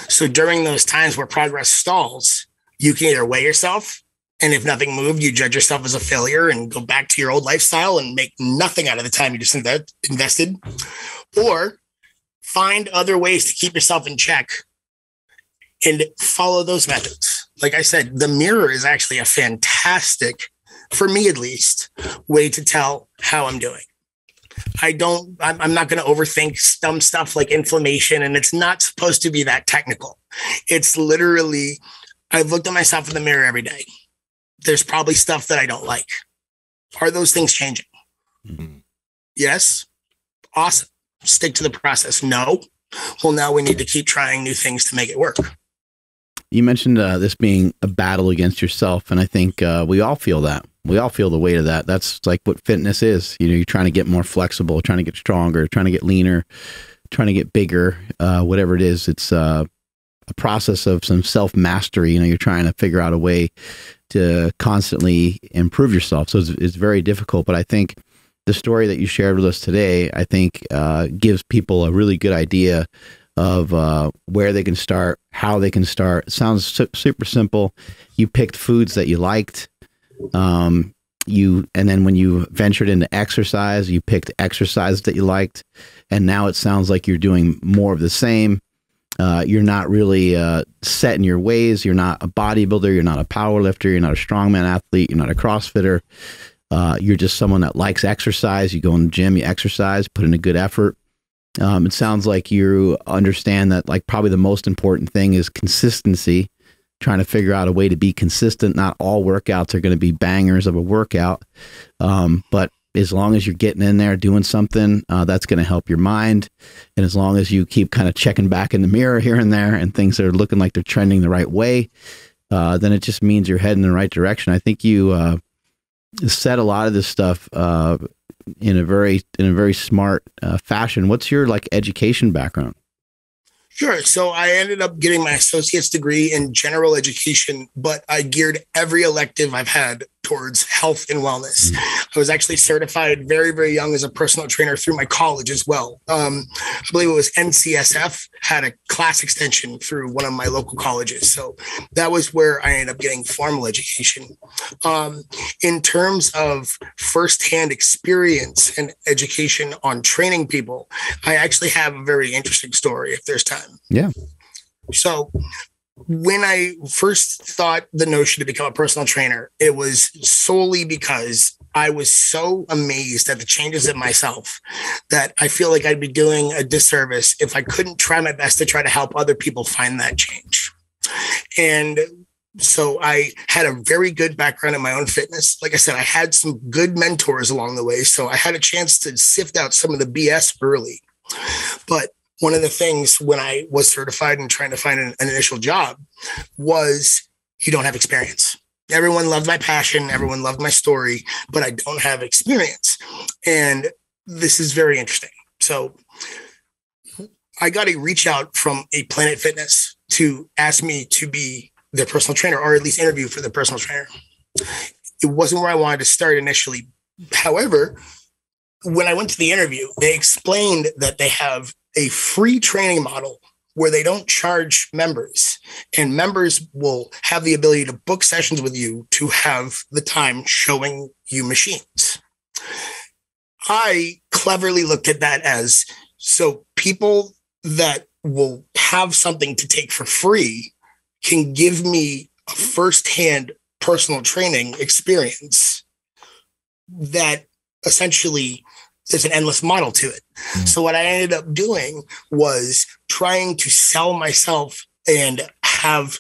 So during those times where progress stalls, you can either weigh yourself, and if nothing moved, you judge yourself as a failure and go back to your old lifestyle and make nothing out of the time you just invested, or find other ways to keep yourself in check and follow those methods. Like I said, the mirror is actually a fantastic, for me at least, way to tell how I'm doing. I'm not going to overthink some stuff like inflammation, and it's not supposed to be that technical. It's literally, I've looked at myself in the mirror every day. There's probably stuff that I don't like. Are those things changing? Mm-hmm. Yes. Awesome. Stick to the process. No. Well, now we need to keep trying new things to make it work. You mentioned this being a battle against yourself, and I think we all feel that. We all feel the weight of that. That's like what fitness is. You know, you're trying to get more flexible, trying to get stronger, trying to get leaner, trying to get bigger, whatever it is. It's a process of some self-mastery. You know, you're trying to figure out a way to constantly improve yourself. So it's very difficult. But I think the story that you shared with us today, I think gives people a really good idea of where they can start, how they can start. It sounds super simple. You picked foods that you liked. And then when you ventured into exercise, you picked exercise that you liked. And now it sounds like you're doing more of the same. You're not really set in your ways. You're not a bodybuilder. You're not a power lifter. You're not a strongman athlete. You're not a CrossFitter. You're just someone that likes exercise. You go in the gym, you exercise, put in a good effort. It sounds like you understand that like probably the most important thing is consistency, trying to figure out a way to be consistent. Not all workouts are going to be bangers of a workout. But as long as you're getting in there, doing something, that's going to help your mind. And as long as you keep kind of checking back in the mirror here and there and things are looking like they're trending the right way, then it just means you're heading in the right direction. I think you said a lot of this stuff in a very smart fashion. What's your like education background? Sure. So I ended up getting my associate's degree in general education, but I geared every elective I've had towards health and wellness. I was actually certified very, very young as a personal trainer through my college as well. I believe it was NCSF had a class extension through one of my local colleges. So that was where I ended up getting formal education. In terms of firsthand experience and education on training people, I actually have a very interesting story if there's time. Yeah. So when I first thought the notion to become a personal trainer, it was solely because I was so amazed at the changes in myself that I feel like I'd be doing a disservice if I couldn't try my best to try to help other people find that change. And so I had a very good background in my own fitness. Like I said, I had some good mentors along the way. So I had a chance to sift out some of the BS early. But one of the things when I was certified and trying to find an initial job was you don't have experience. Everyone loved my passion. Everyone loved my story, but I don't have experience. And this is very interesting. So I got a reach out from a Planet Fitness to ask me to be their personal trainer, or at least interview for the personal trainer. It wasn't where I wanted to start initially. However, when I went to the interview, they explained that they have a free training model where they don't charge members, and members will have the ability to book sessions with you to have the time showing you machines. I cleverly looked at that as, so people that will have something to take for free can give me a firsthand personal training experience that essentially there's an endless model to it. So what I ended up doing was trying to sell myself and have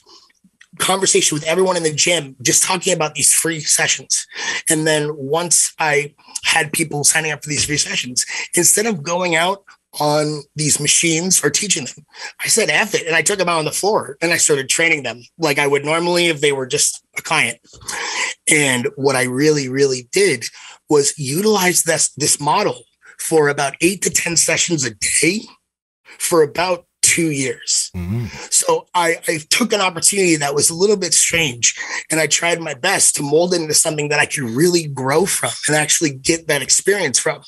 conversation with everyone in the gym, just talking about these free sessions. And then once I had people signing up for these free sessions, instead of going out on these machines or teaching them, I said, F it. And I took them out on the floor and I started training them like I would normally if they were just a client. And what I really, really did was utilize this model for about 8 to 10 sessions a day for about 2 years. So I took an opportunity that was a little bit strange, and I tried my best to mold it into something that I could really grow from and actually get that experience from.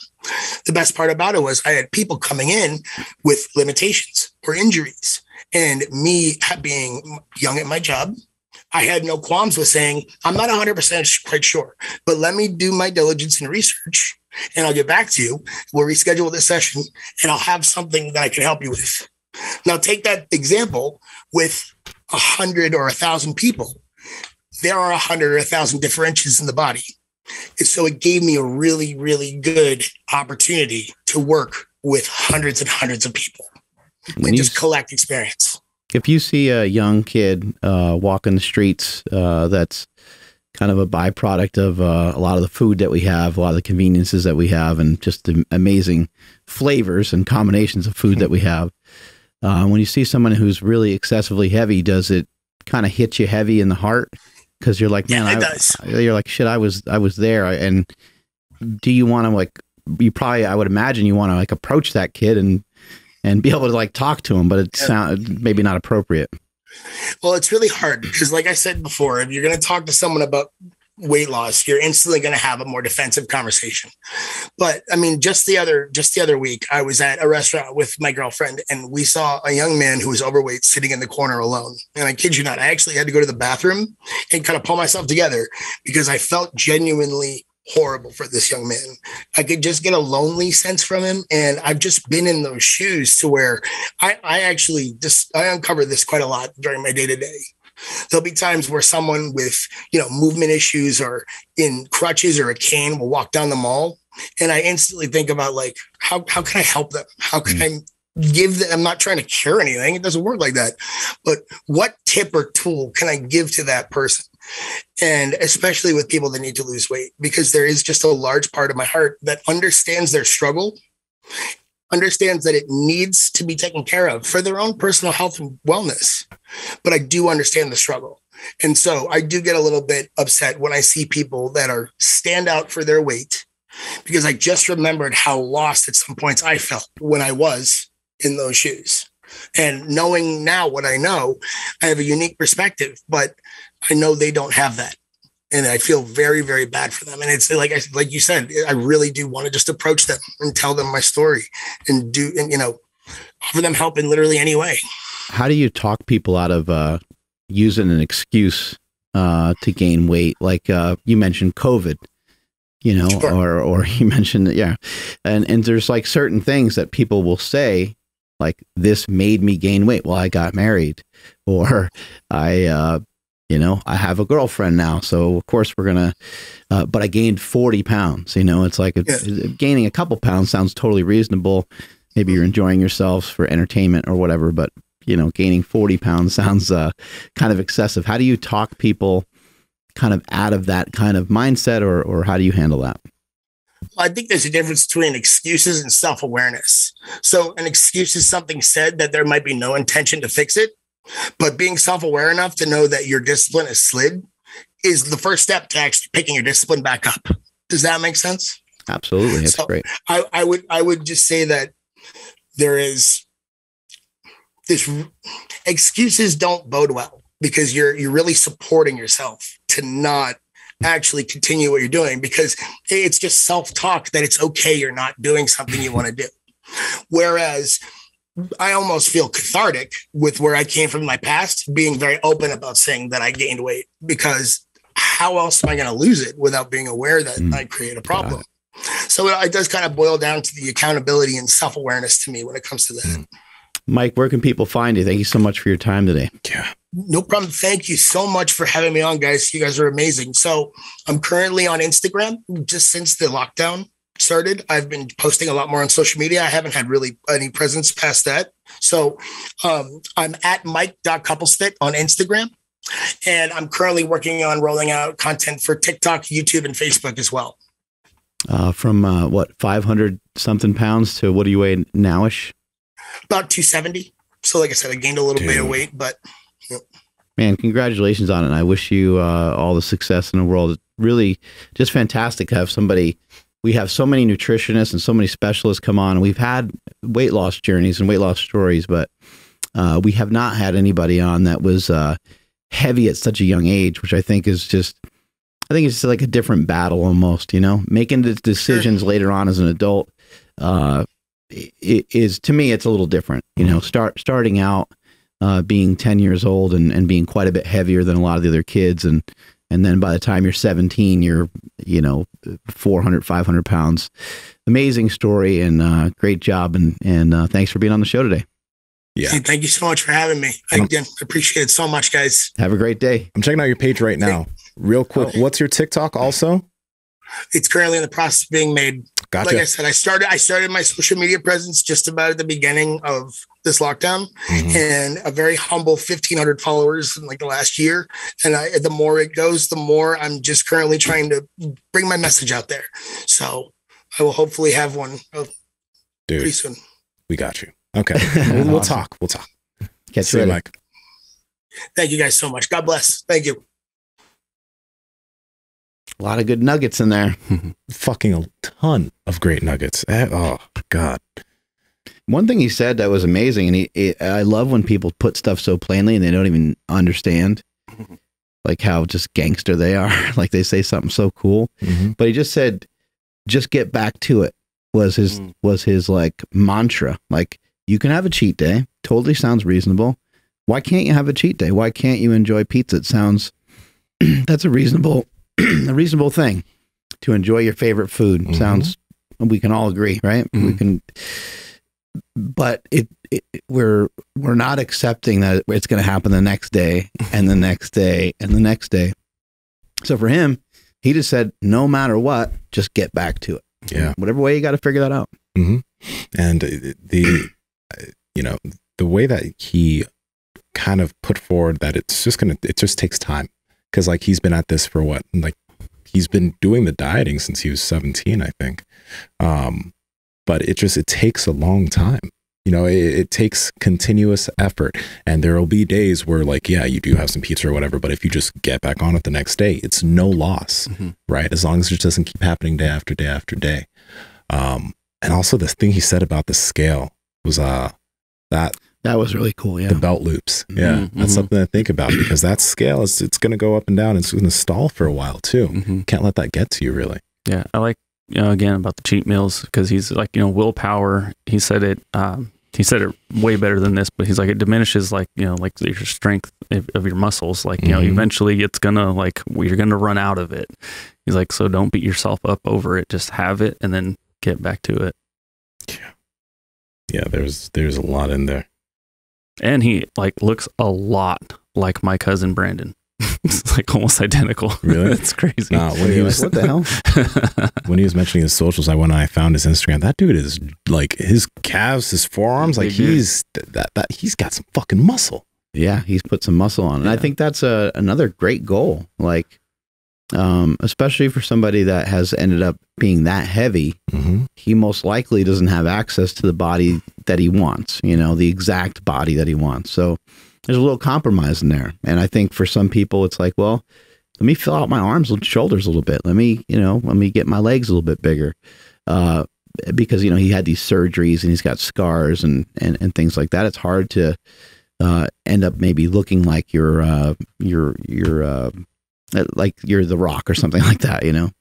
The best part about it was I had people coming in with limitations or injuries, and me being young at my job, I had no qualms with saying, I'm not 100% quite sure, but let me do my diligence and research and I'll get back to you. We'll reschedule this session and I'll have something that I can help you with. Now take that example with 100 or 1,000 people. There are 100 or 1,000 differentials in the body. And so it gave me a really, really good opportunity to work with hundreds and hundreds of people and just collect experience. If you see a young kid walking the streets that's kind of a byproduct of a lot of the food that we have, a lot of the conveniences that we have, and just the amazing flavors and combinations of food that we have, when you see someone who's really excessively heavy, does it kind of hit you heavy in the heart? Because you're like, man, you're like, shit, I was there. And do you want to, like, you probably, I would imagine you want to like approach that kid and be able to like talk to him, but it sounds maybe not appropriate. Well, it's really hard because, like I said before, if you're going to talk to someone about weight loss, you're instantly going to have a more defensive conversation. But I mean, just the other week, I was at a restaurant with my girlfriend, and we saw a young man who was overweight sitting in the corner alone. And I kid you not, I actually had to go to the bathroom and kind of pull myself together because I felt genuinely horrible for this young man. I could just get a lonely sense from him. And I've just been in those shoes to where I uncover this quite a lot during my day-to-day. There'll be times where someone with, movement issues or in crutches or a cane will walk down the mall. And I instantly think about like, how can I help them? How can I give them? I'm not trying to cure anything. It doesn't work like that. But what tip or tool can I give to that person? And especially with people that need to lose weight, because there is just a large part of my heart that understands their struggle, understands that it needs to be taken care of for their own personal health and wellness. But I do understand the struggle. And so I do get a little bit upset when I see people that are stand out for their weight, because I just remembered how lost at some points I felt when I was in those shoes. And knowing now what I know, I have a unique perspective, but I know they don't have that. And I feel very, very bad for them. And it's like you said, I really do want to just approach them and tell them my story and offer them help in literally any way. How do you talk people out of using an excuse to gain weight? Like you mentioned COVID, sure. or you mentioned, yeah. And there's like certain things that people will say, like, this made me gain weight. Well, I got married, or I have a girlfriend now. So of course we're going to, but I gained 40 pounds, it's like gaining a couple pounds sounds totally reasonable. Maybe you're enjoying yourselves for entertainment or whatever, but gaining 40 pounds sounds kind of excessive. How do you talk people kind of out of that kind of mindset, or how do you handle that? Well, I think there's a difference between excuses and self-awareness. So an excuse is something said that there might be no intention to fix it, but being self-aware enough to know that your discipline is slid is the first step to actually picking your discipline back up. Does that make sense? Absolutely. That's great. I would just say that there is this, excuses don't bode well, because you're really supporting yourself to not actually continue what you're doing, because it's just self-talk that it's okay you're not doing something you want to do. Whereas I almost feel cathartic with where I came from in my past, being very open about saying that I gained weight, because how else am I going to lose it without being aware that I create a problem? So it does kind of boil down to the accountability and self-awareness to me when it comes to that. Mike, where can people find you? Thank you so much for your time today. Yeah. No problem. Thank you so much for having me on, guys. You guys are amazing. So I'm currently on Instagram. Just since the lockdown started, I've been posting a lot more on social media. I haven't had really any presence past that. So I'm at mike.couplesfit on Instagram. And I'm currently working on rolling out content for TikTok, YouTube, and Facebook as well. From what, 500 something pounds to what do you weigh nowish? About 270. So like I said, I gained a little bit of weight, but man, congratulations on it. And I wish you all the success in the world. It's really just fantastic to have somebody. We have so many nutritionists and so many specialists come on. We've had weight loss journeys and weight loss stories, but we have not had anybody on that was heavy at such a young age, which I think is just, it's like a different battle almost, making the decisions later on as an adult. It is, to me, it's a little different, starting out being 10 years old and being quite a bit heavier than a lot of the other kids. And then by the time you're 17, you're, 400, 500 pounds. Amazing story and great job. And thanks for being on the show today. Yeah. Hey, thank you so much for having me. Again, appreciate it so much, guys. Have a great day. I'm checking out your page right now. Real quick. What's your TikTok also? It's currently in the process of being made. Gotcha. Like I said, I started my social media presence just about at the beginning of this lockdown, and a very humble 1,500 followers in like the last year. And the more it goes, the more I'm just currently trying to bring my message out there. So I will hopefully have one pretty soon. We got you. Okay. We'll talk. We'll talk. Catch you later, Mike. Thank you guys so much. God bless. Thank you. A lot of good nuggets in there. Fucking a ton of great nuggets. Oh, God. One thing he said that was amazing, and I love when people put stuff so plainly and they don't even understand, like how just gangster they are. Like they say something so cool. But he just said, just get back to it was his like mantra. Like, you can have a cheat day. Totally sounds reasonable. Why can't you have a cheat day? Why can't you enjoy pizza? It sounds, that's a reasonable thing to enjoy your favorite food. Sounds, we can all agree, right? We can, but we're not accepting that it's going to happen the next day and the next day and the next day. So for him, he just said, no matter what, just get back to it. Yeah. Whatever way you got to figure that out. And the way that he kind of put forward that it just takes time. Cause like he's been at this for what? Like he's been doing the dieting since he was 17, I think. But it takes a long time. It takes continuous effort, and there will be days where like, yeah, you do have some pizza or whatever, but if you just get back on it the next day, it's no loss, right? As long as it just doesn't keep happening day after day after day. And also this thing he said about the scale was, that That was really cool. Yeah. The belt loops. Yeah. That's something to think about, because that scale is, it's going to go up and down. It's going to stall for a while too. Can't let that get to you, really. Yeah. I like, again, about the cheat meals, because he's like, willpower. He said it way better than this, but he's like, it diminishes like, like your strength of your muscles. Like, eventually it's gonna, like, you're gonna run out of it. He's like, so don't beat yourself up over it. Just have it and then get back to it. Yeah. There's a lot in there. And he like looks a lot like my cousin Brandon. It's like almost identical. Really? It's crazy. When he was, what the hell? when he was mentioning his socials, I went and I found his Instagram. That dude is like, his calves, his forearms, like he's got some fucking muscle. Yeah, he's put some muscle on. And I think that's another great goal. Like, especially for somebody that has ended up being that heavy, he most likely doesn't have access to the body that he wants, the exact body that he wants. So there's a little compromise in there. And I think for some people, it's like, well, let me fill out my arms and shoulders a little bit. Let me get my legs a little bit bigger. Because, he had these surgeries and he's got scars and things like that. It's hard to end up maybe looking like you're The Rock or something like that.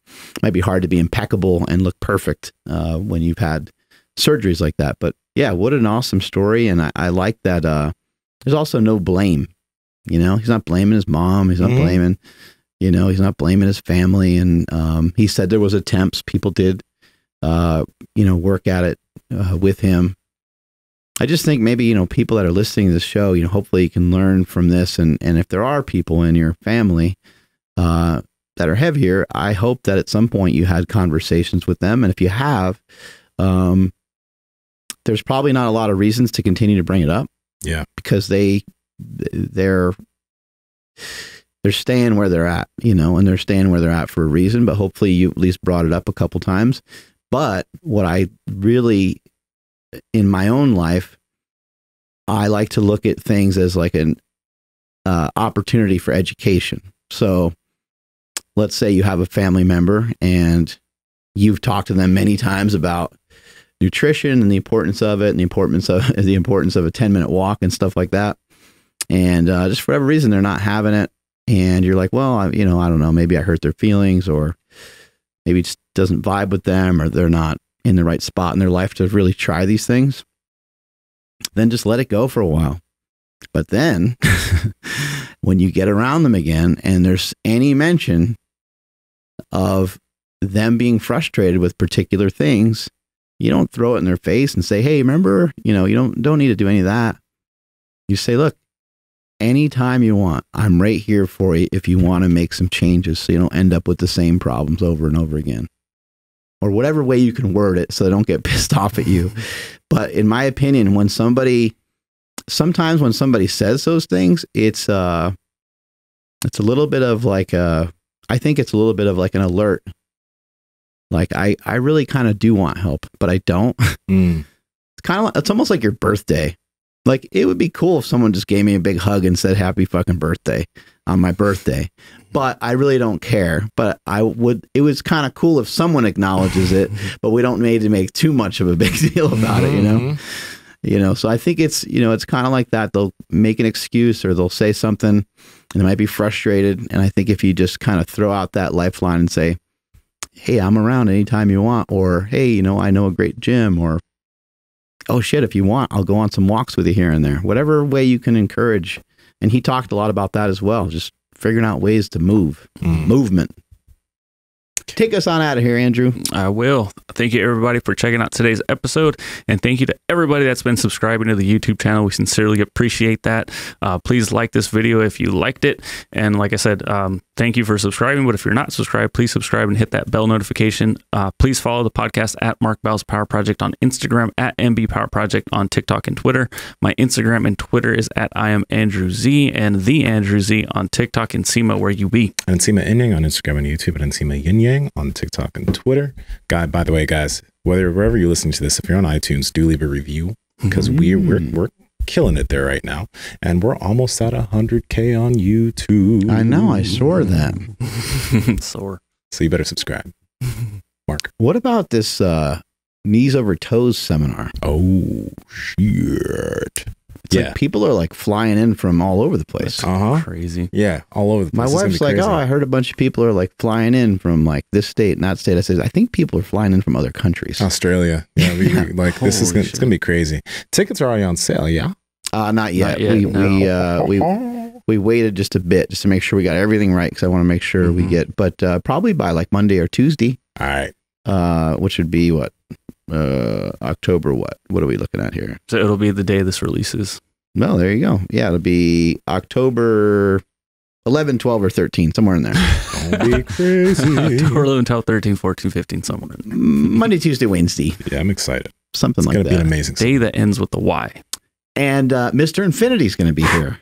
Might be hard to be impeccable and look perfect when you've had surgeries like that. But yeah, what an awesome story. And I like that. There's also no blame. He's not blaming his mom. He's not blaming, he's not blaming his family. And he said there was attempts. People did, work at it with him. I just think maybe, people that are listening to this show, hopefully you can learn from this. And if there are people in your family that are heavier, I hope that at some point you had conversations with them. And if you have, there's probably not a lot of reasons to continue to bring it up. Yeah. Because they're staying where they're at, and they're staying where they're at for a reason, but hopefully you at least brought it up a couple times. But what I really, in my own life, I like to look at things as like an opportunity for education. So let's say you have a family member and you've talked to them many times about nutrition and the importance of it and the importance of a 10-minute walk and stuff like that. And just for whatever reason, they're not having it. And you're like, well, I don't know, maybe I hurt their feelings, or maybe it just doesn't vibe with them, or they're not in the right spot in their life to really try these things. Then just let it go for a while. But then when you get around them again and there's any mention of them being frustrated with particular things, you don't throw it in their face and say, hey, remember, you don't need to do any of that. You say, look, anytime you want, I'm right here for you if you want to make some changes so you don't end up with the same problems over and over again. Or whatever way you can word it so they don't get pissed off at you. But in my opinion, sometimes when somebody says those things, it's a little bit of like I think it's a little bit of like an alert. Like I really kind of do want help, but I don't. It's almost like your birthday. Like it would be cool if someone just gave me a big hug and said happy fucking birthday on my birthday, but I really don't care. But it was kind of cool if someone acknowledges it, but we don't need to make too much of a big deal about it, So I think it's kind of like that. They'll make an excuse or they'll say something and they might be frustrated. And I think if you just kind of throw out that lifeline and say, hey, I'm around anytime you want, or, hey, I know a great gym, or, oh shit, if you want, I'll go on some walks with you here and there. Whatever way you can encourage. And he talked a lot about that as well. Just figuring out ways to movement. Take us on out of here, Andrew. I will. Thank you, everybody, for checking out today's episode. And thank you to everybody that's been subscribing to the YouTube channel. We sincerely appreciate that. Please like this video if you liked it. And like I said, thank you for subscribing. But if you're not subscribed, please subscribe and hit that bell notification. Please follow the podcast at Mark Bowles Power Project on Instagram, at MB Power Project on TikTok and Twitter. My Instagram and Twitter is at I am Andrew Z, and the Andrew Z on TikTok, and Nsima, where you be. And Nsima Inyang on Instagram and YouTube, and Nsima Inyang on TikTok and Twitter. By the way, guys, wherever you're listening to this, if you're on iTunes, do leave a review, because we're killing it there right now, and we're almost at 100K on YouTube. I know, I saw that. Sore. So you better subscribe. Mark, what about this knees over toes seminar? Oh shit! It's like people are like flying in from all over the place. Crazy. Yeah, all over the place. My wife's like, oh, I heard a bunch of people are like flying in from like this state and that state. I said, I think people are flying in from other countries. Australia. Yeah, like this is it's gonna be crazy. Tickets are already on sale. Yeah. Not yet. We waited just a bit just to make sure we got everything right because I want to make sure we get. But probably by like Monday or Tuesday. All right. Which would be what? October what? What are we looking at here? So it'll be the day this releases. Well, there you go. Yeah, it'll be October 11, 12, or 13, somewhere in there. Don't be crazy. October 11, 12, 13, 14, 15, somewhere in there. Monday, Tuesday, Wednesday. Yeah, I'm excited. Something like that. It's going to be an amazing day that ends with the Y. And Mr. Infinity's going to be here.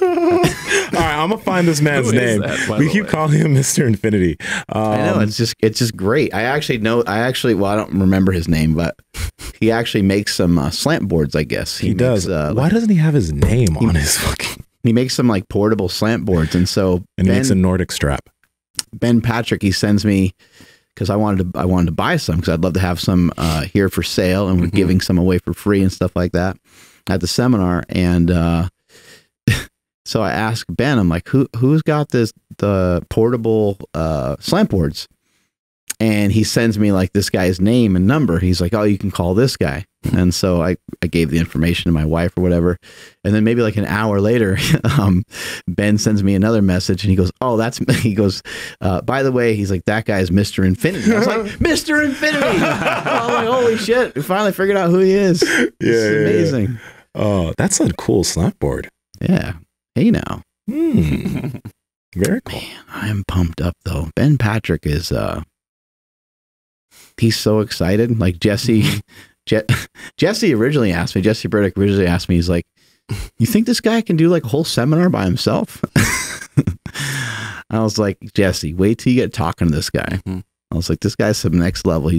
All right, I'm gonna find this man's name. We keep calling him Mr. Infinity. I know it's just great. I don't remember his name, but he actually makes some slant boards. I guess he does. Why doesn't he have his name on his fucking? He makes some like portable slant boards, and he makes a Nordic strap. Ben Patrick, he sends me because I wanted to buy some because I'd love to have some here for sale, and we're giving some away for free and stuff like that at the seminar, and. So I asked Ben, I'm like, who's got the portable slant boards? And he sends me like this guy's name and number. He's like, oh, you can call this guy. And so I gave the information to my wife or whatever. And then maybe like an hour later, Ben sends me another message and he goes, by the way, he's like, that guy's Mr. Infinity. I was like, Mr. Infinity. I'm like, holy shit. We finally figured out who he is. It's amazing. Yeah. Oh, that's a cool slant board. Yeah. Hey now. Very cool. Man, I am pumped up though. Ben Patrick is he's so excited. Like Jesse originally asked me, Jesse Burdick originally asked me, he's like, you think this guy can do like a whole seminar by himself? I was like, Jesse, wait till you get talking to this guy. I was like, this guy's some next level.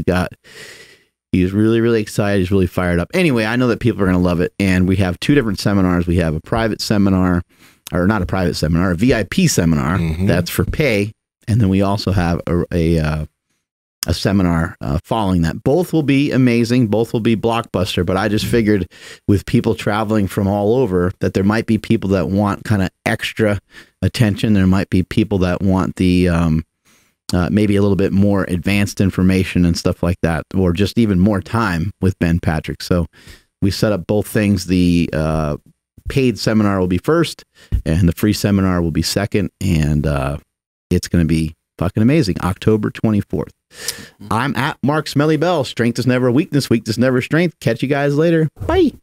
He's really, really excited. He's really fired up. Anyway, I know that people are going to love it. And we have 2 different seminars. We have a private seminar, or not a private seminar, a VIP seminar. That's for pay. And then we also have a seminar following that. Both will be amazing. Both will be blockbuster. But I just figured with people traveling from all over that there might be people that want kind of extra attention. There might be people that want the... maybe a little bit more advanced information and stuff like that, or just even more time with Ben Patrick. So we set up both things. The paid seminar will be first and the free seminar will be second. And it's going to be fucking amazing. October 24th. I'm at Mark Smelly Bell. Strength is never weakness. Weakness never strength. Catch you guys later. Bye.